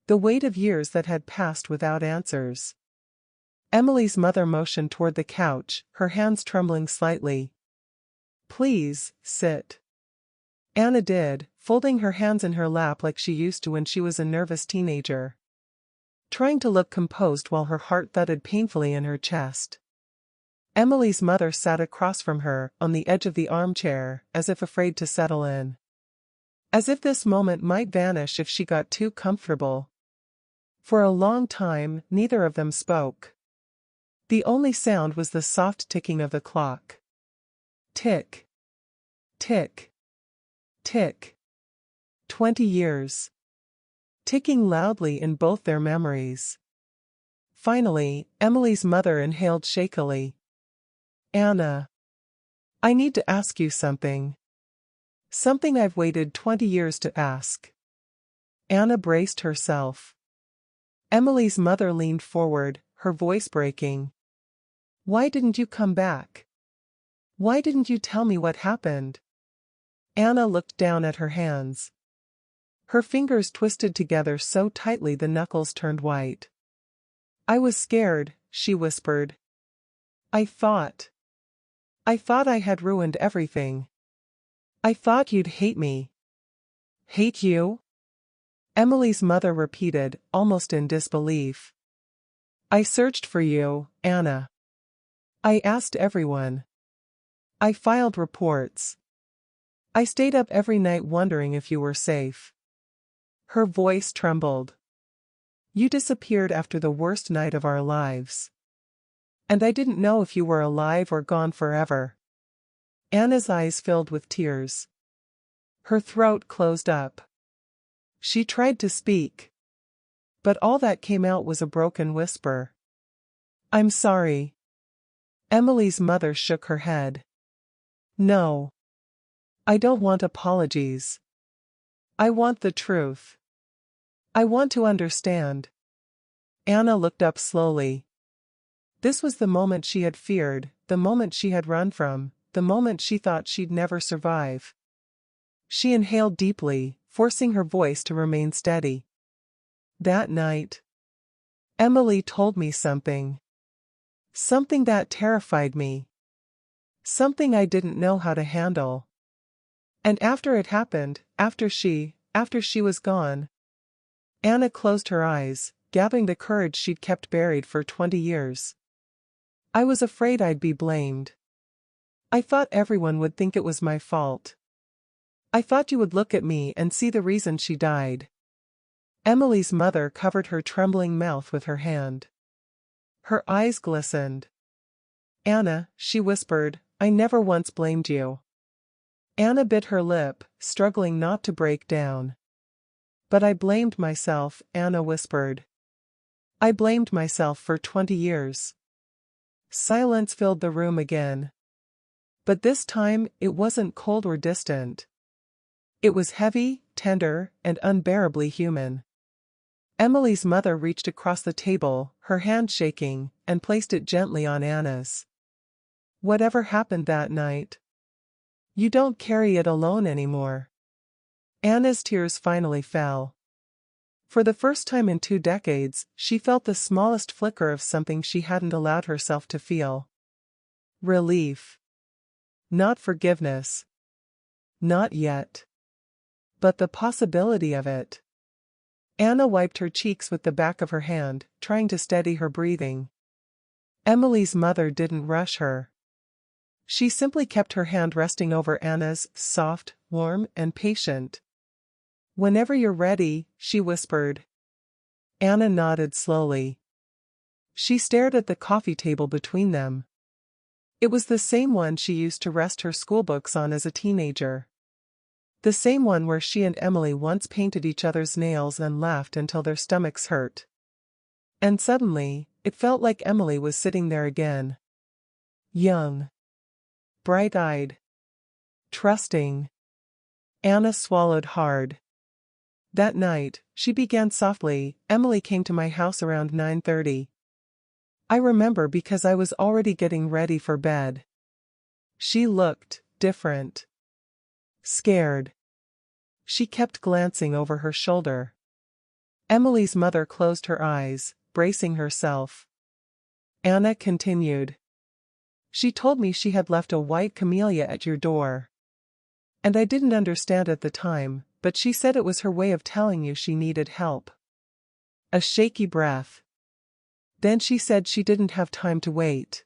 The weight of years that had passed without answers. Emily's mother motioned toward the couch, her hands trembling slightly. "Please, sit." Anna did, folding her hands in her lap like she used to when she was a nervous teenager. Trying to look composed while her heart thudded painfully in her chest. Emily's mother sat across from her, on the edge of the armchair, as if afraid to settle in. As if this moment might vanish if she got too comfortable. For a long time, neither of them spoke. The only sound was the soft ticking of the clock. Tick. Tick. Tick. 20 years. Ticking loudly in both their memories. Finally, Emily's mother inhaled shakily. "Anna. I need to ask you something. Something I've waited 20 years to ask." Anna braced herself. Emily's mother leaned forward, her voice breaking. "Why didn't you come back? Why didn't you tell me what happened?" Anna looked down at her hands. Her fingers twisted together so tightly the knuckles turned white. "I was scared," she whispered. I thought I had ruined everything. I thought you'd hate me." "Hate you?" Emily's mother repeated, almost in disbelief. "I searched for you, Anna. I asked everyone. I filed reports. I stayed up every night wondering if you were safe." Her voice trembled. "You disappeared after the worst night of our lives. And I didn't know if you were alive or gone forever." Anna's eyes filled with tears. Her throat closed up. She tried to speak. But all that came out was a broken whisper. "I'm sorry." Emily's mother shook her head. "No. I don't want apologies. I want the truth. I want to understand." Anna looked up slowly. This was the moment she had feared, the moment she had run from, the moment she thought she'd never survive. She inhaled deeply, forcing her voice to remain steady. "That night, Emily told me something. Something that terrified me. Something I didn't know how to handle. And after it happened, after she was gone, Anna closed her eyes, gathering the courage she'd kept buried for 20 years. I was afraid I'd be blamed. I thought everyone would think it was my fault. I thought you would look at me and see the reason she died. Emily's mother covered her trembling mouth with her hand. Her eyes glistened. Anna, she whispered, I never once blamed you. Anna bit her lip, struggling not to break down. But I blamed myself, Anna whispered. I blamed myself for 20 years. Silence filled the room again. But this time, it wasn't cold or distant. It was heavy, tender, and unbearably human. Emily's mother reached across the table, her hand shaking, and placed it gently on Anna's. Whatever happened that night? You don't carry it alone anymore. Anna's tears finally fell. For the first time in 2 decades, she felt the smallest flicker of something she hadn't allowed herself to feel. Relief. Not forgiveness. Not yet. But the possibility of it. Anna wiped her cheeks with the back of her hand, trying to steady her breathing. Emily's mother didn't rush her. She simply kept her hand resting over Anna's, soft, warm, and patient. Whenever you're ready, she whispered. Anna nodded slowly. She stared at the coffee table between them. It was the same one she used to rest her schoolbooks on as a teenager. The same one where she and Emily once painted each other's nails and laughed until their stomachs hurt. And suddenly, it felt like Emily was sitting there again. Young. Bright-eyed. Trusting. Anna swallowed hard. That night, she began softly, Emily came to my house around 9:30. I remember because I was already getting ready for bed. She looked different. Scared. She kept glancing over her shoulder. Emily's mother closed her eyes, bracing herself. Anna continued. She told me she had left a white camellia at your door. And I didn't understand at the time, but she said it was her way of telling you she needed help. A shaky breath. Then she said she didn't have time to wait.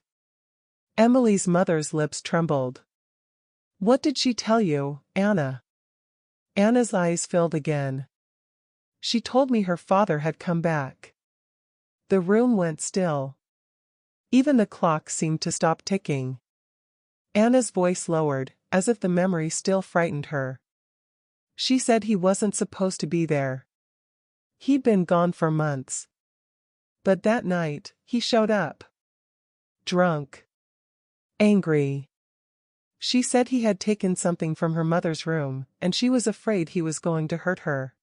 Emily's mother's lips trembled. What did she tell you, Anna? Anna's eyes filled again. She told me her father had come back. The room went still. Even the clock seemed to stop ticking. Anna's voice lowered, as if the memory still frightened her. She said he wasn't supposed to be there. He'd been gone for months. But that night, he showed up. Drunk. Angry. She said he had taken something from her mother's room, and she was afraid he was going to hurt her.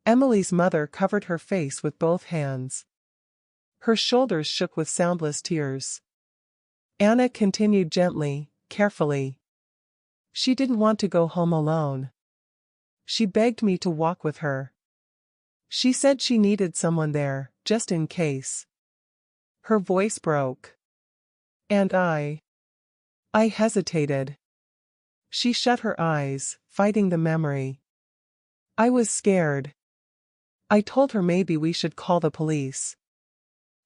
Emily's mother covered her face with both hands. Her shoulders shook with soundless tears. Anna continued gently, carefully. She didn't want to go home alone. She begged me to walk with her. She said she needed someone there, just in case. Her voice broke. And I hesitated. She shut her eyes, fighting the memory. I was scared. I told her maybe we should call the police.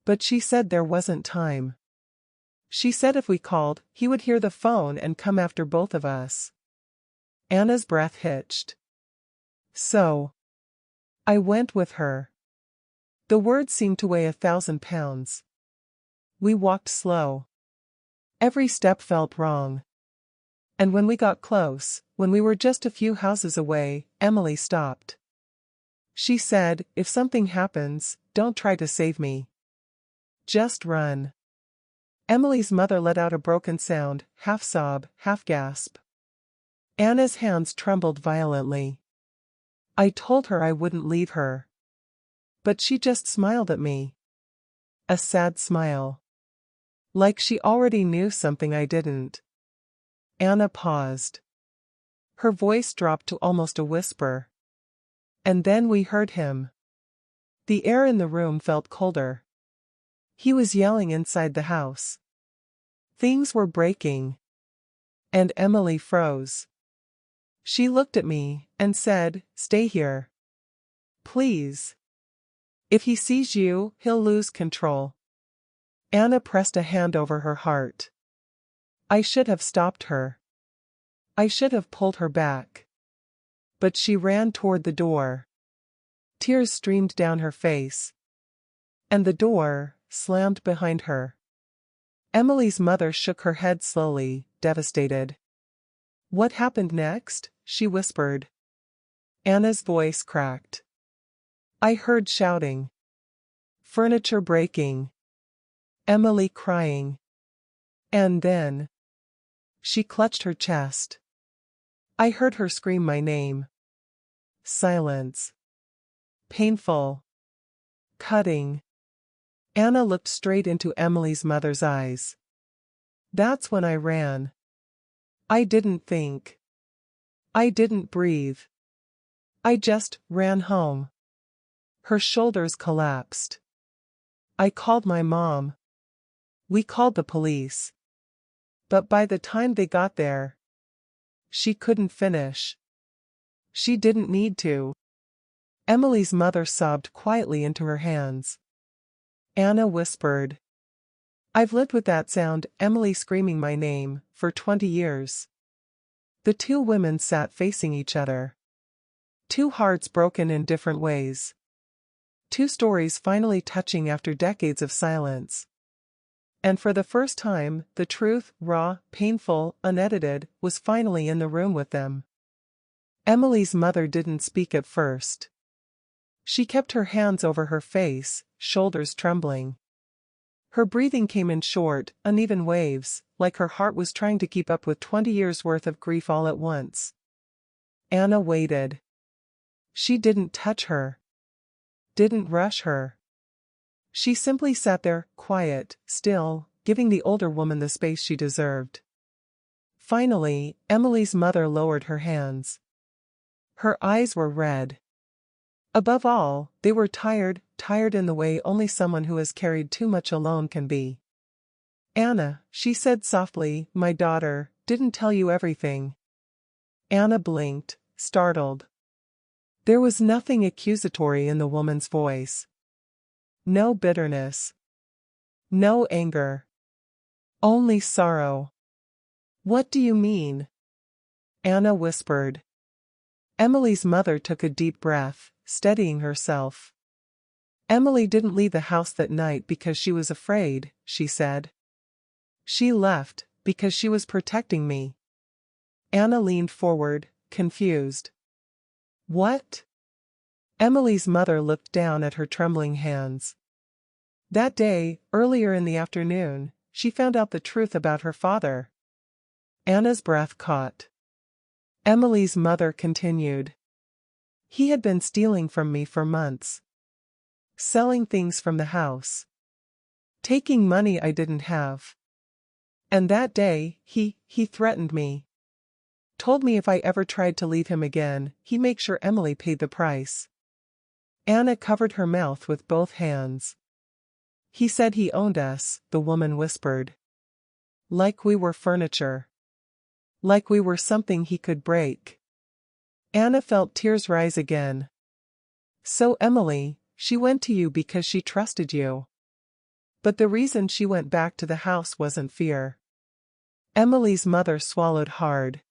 But she said there wasn't time. She said if we called, he would hear the phone and come after both of us. Anna's breath hitched. So. I went with her. The words seemed to weigh 1,000 pounds. We walked slow. Every step felt wrong. And when we got close, when we were just a few houses away, Emily stopped. She said, if something happens, don't try to save me. Just run. Emily's mother let out a broken sound, half sob, half gasp. Anna's hands trembled violently. I told her I wouldn't leave her. But she just smiled at me. A sad smile. Like she already knew something I didn't. Anna paused. Her voice dropped to almost a whisper. And then we heard him. The air in the room felt colder. He was yelling inside the house. Things were breaking. And Emily froze. She looked at me and said, stay here. Please. If he sees you, he'll lose control. Anna pressed a hand over her heart. I should have stopped her. I should have pulled her back. But she ran toward the door. Tears streamed down her face. And the door slammed behind her. Emily's mother shook her head slowly, devastated. What happened next? She whispered. Anna's voice cracked. I heard shouting. Furniture breaking. Emily crying. And then. She clutched her chest. I heard her scream my name. Silence. Painful. Cutting. Anna looked straight into Emily's mother's eyes. That's when I ran. I didn't think. I didn't breathe. I just ran home. Her shoulders collapsed. I called my mom. We called the police. But by the time they got there, she couldn't finish. She didn't need to. Emily's mother sobbed quietly into her hands. Anna whispered. I've lived with that sound, Emily screaming my name, for 20 years. The two women sat facing each other. Two hearts broken in different ways. Two stories finally touching after decades of silence. And for the first time, the truth, raw, painful, unedited, was finally in the room with them. Emily's mother didn't speak at first. She kept her hands over her face, shoulders trembling. Her breathing came in short, uneven waves, like her heart was trying to keep up with 20 years' worth of grief all at once. Anna waited. She didn't touch her. Didn't rush her. She simply sat there, quiet, still, giving the older woman the space she deserved. Finally, Emily's mother lowered her hands. Her eyes were red. Above all, they were tired in the way only someone who has carried too much alone can be. Anna, she said softly, my daughter, didn't tell you everything. Anna blinked, startled. There was nothing accusatory in the woman's voice. No bitterness. No anger. Only sorrow. What do you mean? Anna whispered. Emily's mother took a deep breath, steadying herself. Emily didn't leave the house that night because she was afraid, she said. She left because she was protecting me. Anna leaned forward, confused. What? Emily's mother looked down at her trembling hands. That day, earlier in the afternoon, she found out the truth about her father. Anna's breath caught. Emily's mother continued. He had been stealing from me for months. Selling things from the house. Taking money I didn't have. And that day, he threatened me. Told me if I ever tried to leave him again, he'd make sure Emily paid the price. Anna covered her mouth with both hands. He said he owned us, the woman whispered. Like we were furniture. Like we were something he could break. Anna felt tears rise again. So Emily, she went to you because she trusted you. But the reason she went back to the house wasn't fear. Emily's mother swallowed hard.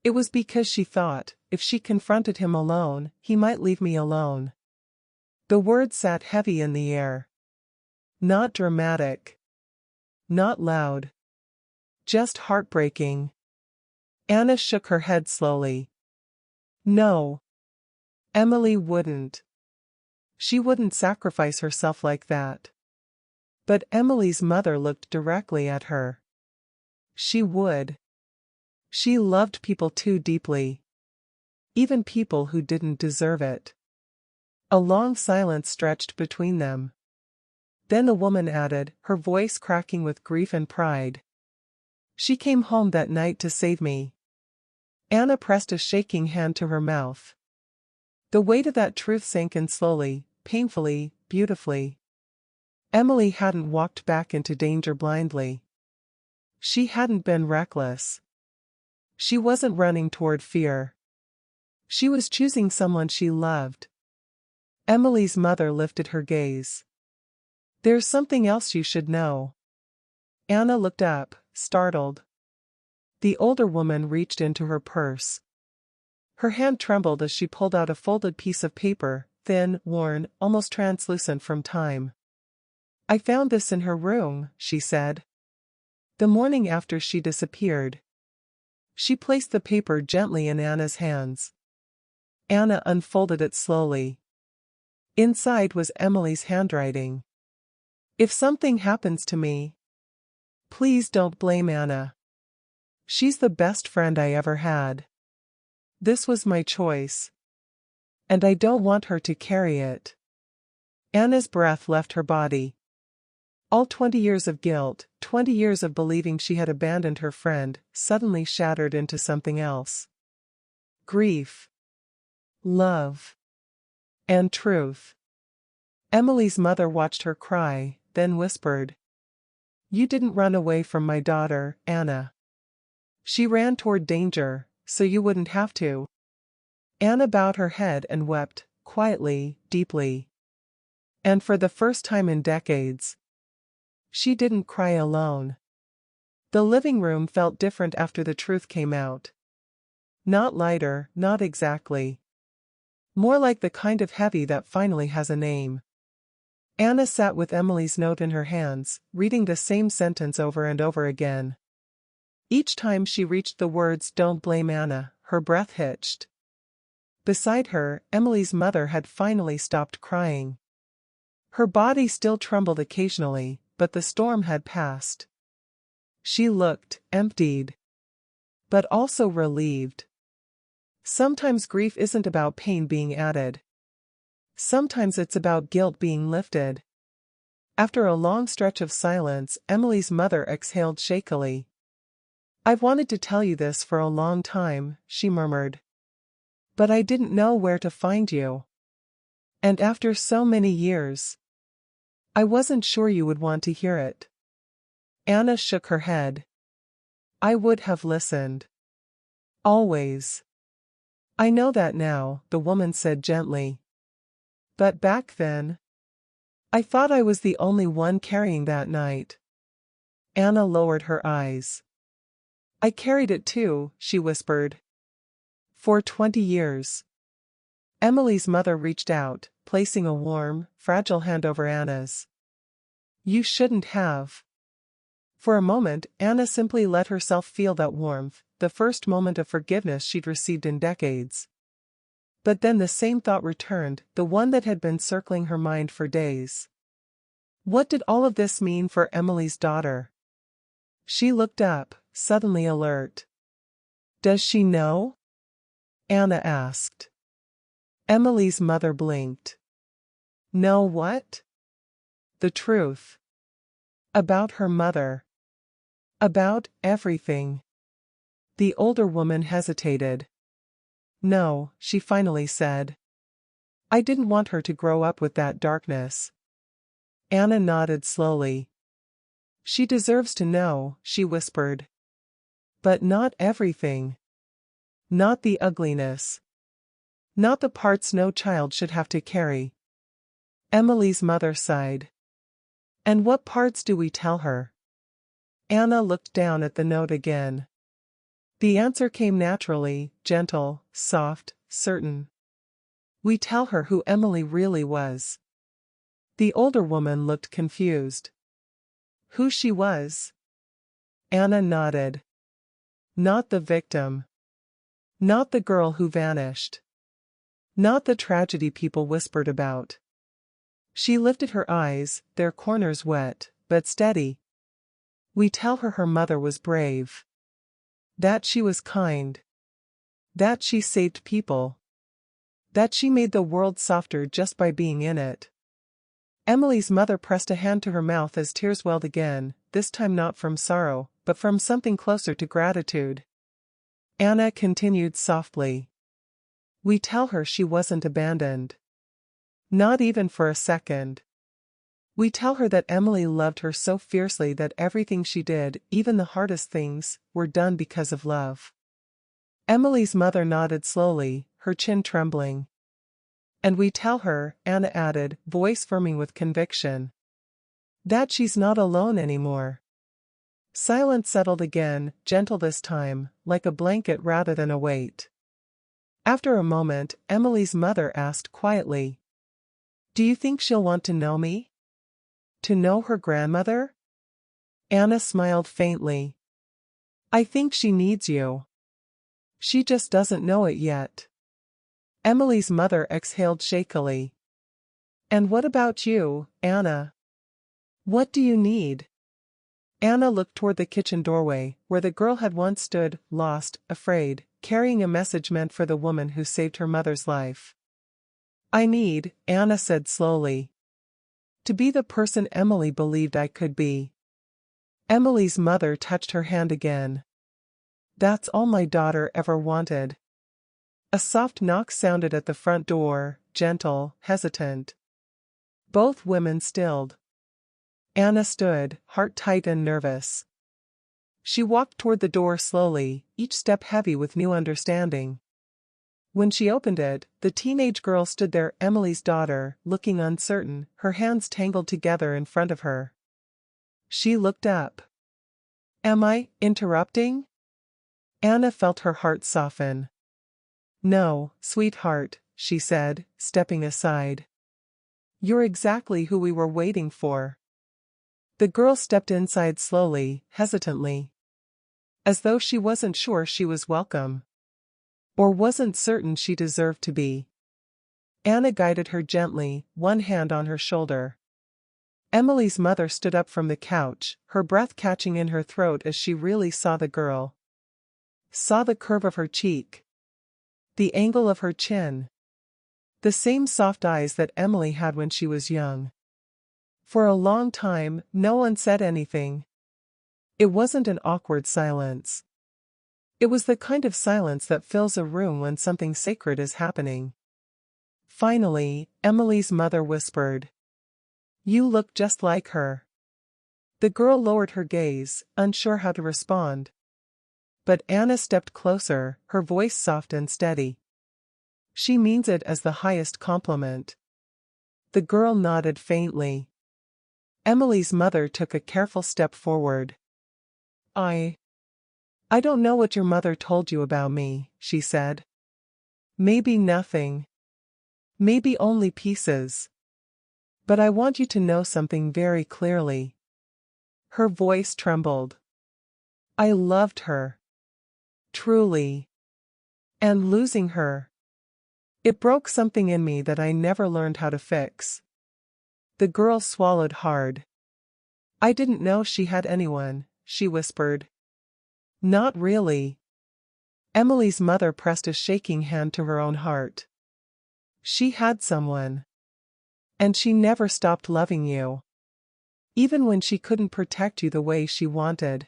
It was because she thought, if she confronted him alone, he might leave me alone. The words sat heavy in the air. Not dramatic. Not loud. Just heartbreaking. Anna shook her head slowly. No. Emily wouldn't. She wouldn't sacrifice herself like that. But Emily's mother looked directly at her. She would. She loved people too deeply. Even people who didn't deserve it. A long silence stretched between them. Then the woman added, her voice cracking with grief and pride. She came home that night to save me. Anna pressed a shaking hand to her mouth. The weight of that truth sank in slowly, painfully, beautifully. Emily hadn't walked back into danger blindly. She hadn't been reckless. She wasn't running toward fear. She was choosing someone she loved. Emily's mother lifted her gaze. There's something else you should know. Anna looked up, startled. The older woman reached into her purse. Her hand trembled as she pulled out a folded piece of paper, thin, worn, almost translucent from time. I found this in her room, she said. The morning after she disappeared. She placed the paper gently in Anna's hands. Anna unfolded it slowly. Inside was Emily's handwriting. If something happens to me, please don't blame Anna. She's the best friend I ever had. This was my choice. And I don't want her to carry it. Anna's breath left her body. All 20 years of guilt, 20 years of believing she had abandoned her friend, suddenly shattered into something else. Grief. Love. And truth. Emily's mother watched her cry, then whispered. You didn't run away from my daughter, Anna. She ran toward danger, so you wouldn't have to. Anna bowed her head and wept, quietly, deeply. And for the first time in decades, she didn't cry alone. The living room felt different after the truth came out. Not lighter, not exactly. More like the kind of heavy that finally has a name. Anna sat with Emily's note in her hands, reading the same sentence over and over again. Each time she reached the words "Don't blame Anna," her breath hitched. Beside her, Emily's mother had finally stopped crying. Her body still trembled occasionally, but the storm had passed. She looked emptied, but also relieved. Sometimes grief isn't about pain being added. Sometimes it's about guilt being lifted. After a long stretch of silence, Emily's mother exhaled shakily. I've wanted to tell you this for a long time, she murmured. But I didn't know where to find you. And after so many years, I wasn't sure you would want to hear it. Anna shook her head. I would have listened. Always. I know that now, the woman said gently. But back then, I thought I was the only one carrying that night. Anna lowered her eyes. I carried it too, she whispered. For 20 years. Emily's mother reached out, placing a warm, fragile hand over Anna's. You shouldn't have. For a moment, Anna simply let herself feel that warmth, the first moment of forgiveness she'd received in decades. But then the same thought returned, the one that had been circling her mind for days. What did all of this mean for Emily's daughter? She looked up, suddenly alert. Does she know? Anna asked. Emily's mother blinked. Know what? The truth. About her mother. About everything. The older woman hesitated. No, she finally said. I didn't want her to grow up with that darkness. Anna nodded slowly. She deserves to know, she whispered. But not everything. Not the ugliness. Not the parts no child should have to carry. Emily's mother sighed. And what parts do we tell her? Anna looked down at the note again. The answer came naturally, gentle, soft, certain. We tell her who Emily really was. The older woman looked confused. Who she was? Anna nodded. Not the victim. Not the girl who vanished. Not the tragedy people whispered about. She lifted her eyes, their corners wet, but steady. We tell her her mother was brave. That she was kind. That she saved people. That she made the world softer just by being in it. Emily's mother pressed a hand to her mouth as tears welled again, this time not from sorrow, but from something closer to gratitude. Anna continued softly. We tell her she wasn't abandoned. Not even for a second. We tell her that Emily loved her so fiercely that everything she did, even the hardest things, were done because of love. Emily's mother nodded slowly, her chin trembling. And we tell her, Anna added, voice firming with conviction, that she's not alone anymore. Silence settled again, gentle this time, like a blanket rather than a weight. After a moment, Emily's mother asked quietly, "Do you think she'll want to know me? To know her grandmother?" Anna smiled faintly. "I think she needs you. She just doesn't know it yet." Emily's mother exhaled shakily. "And what about you, Anna? What do you need?" Anna looked toward the kitchen doorway, where the girl had once stood, lost, afraid, carrying a message meant for the woman who saved her mother's life. "I need," Anna said slowly, "to be the person Emily believed I could be." Emily's mother touched her hand again. "That's all my daughter ever wanted." A soft knock sounded at the front door, gentle, hesitant. Both women stilled. Anna stood, heart tight and nervous. She walked toward the door slowly, each step heavy with new understanding. When she opened it, the teenage girl stood there, Emily's daughter, looking uncertain, her hands tangled together in front of her. She looked up. "Am I interrupting?" Anna felt her heart soften. "No, sweetheart," she said, stepping aside. "You're exactly who we were waiting for." The girl stepped inside slowly, hesitantly. As though she wasn't sure she was welcome. Or wasn't certain she deserved to be. Anna guided her gently, one hand on her shoulder. Emily's mother stood up from the couch, her breath catching in her throat as she really saw the girl. Saw the curve of her cheek. The angle of her chin. The same soft eyes that Emily had when she was young. For a long time, no one said anything. It wasn't an awkward silence. It was the kind of silence that fills a room when something sacred is happening. Finally, Emily's mother whispered, "You look just like her." The girl lowered her gaze, unsure how to respond. But Anna stepped closer, her voice soft and steady. "She means it as the highest compliment." The girl nodded faintly. Emily's mother took a careful step forward. I don't know what your mother told you about me," she said. "Maybe nothing. Maybe only pieces. But I want you to know something very clearly." Her voice trembled. "I loved her. Truly. And losing her, it broke something in me that I never learned how to fix." The girl swallowed hard. "I didn't know she had anyone," she whispered. "Not really." Emily's mother pressed a shaking hand to her own heart. "She had someone. And she never stopped loving you. Even when she couldn't protect you the way she wanted."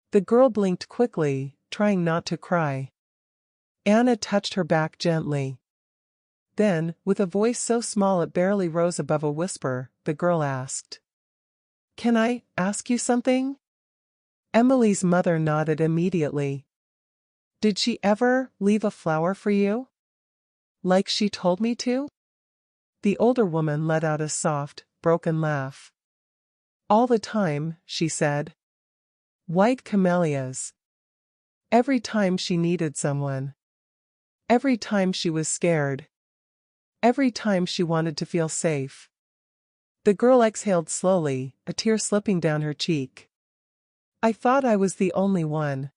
The girl blinked quickly, trying not to cry. Anna touched her back gently. Then, with a voice so small it barely rose above a whisper, the girl asked, "Can I ask you something?" Emily's mother nodded immediately. "Did she ever leave a flower for you? Like she told me to?" The older woman let out a soft, broken laugh. "All the time," she said. "White camellias. Every time she needed someone. Every time she was scared. Every time she wanted to feel safe." The girl exhaled slowly, a tear slipping down her cheek. "I thought I was the only one."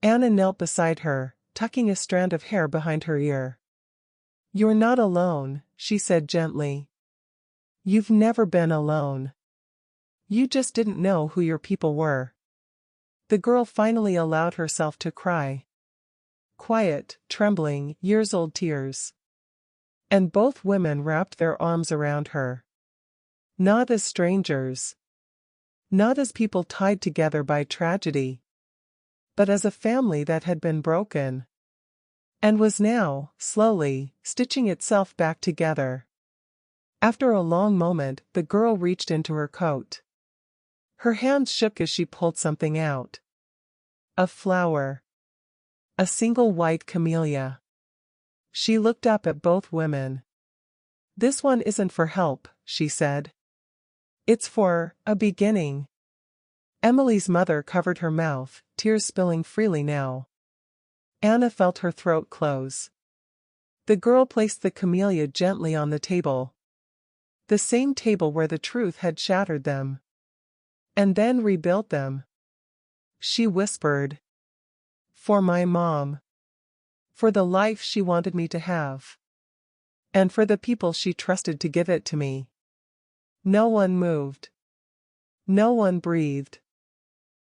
Anna knelt beside her, tucking a strand of hair behind her ear. "You're not alone," she said gently. "You've never been alone. You just didn't know who your people were." The girl finally allowed herself to cry. Quiet, trembling, years-old tears. And both women wrapped their arms around her. Not as strangers. Not as people tied together by tragedy. But as a family that had been broken. And was now, slowly, stitching itself back together. After a long moment, the girl reached into her coat. Her hands shook as she pulled something out. A flower. A single white camellia. She looked up at both women. "This one isn't for help," she said. "It's for a beginning." Emily's mother covered her mouth, tears spilling freely now. Anna felt her throat close. The girl placed the camellia gently on the table. The same table where the truth had shattered them. And then rebuilt them. She whispered. "For my mom. For the life she wanted me to have. And for the people she trusted to give it to me." No one moved. No one breathed.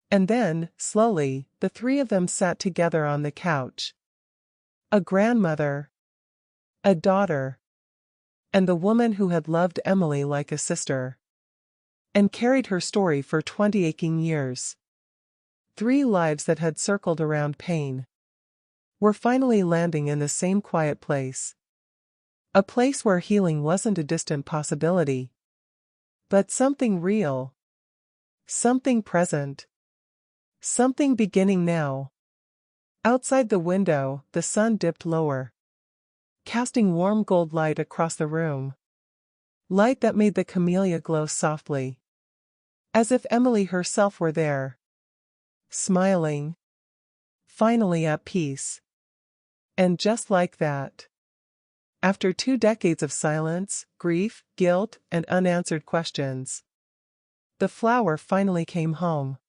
And then, slowly, the three of them sat together on the couch. A grandmother. A daughter. And the woman who had loved Emily like a sister. And carried her story for 20 aching years. 3 lives that had circled around pain. Were finally landing in the same quiet place. A place where healing wasn't a distant possibility. But something real. Something present. Something beginning now. Outside the window, the sun dipped lower, casting warm gold light across the room. Light that made the camellia glow softly. As if Emily herself were there. Smiling. Finally at peace. And just like that. After 2 decades of silence, grief, guilt, and unanswered questions. The flower finally came home.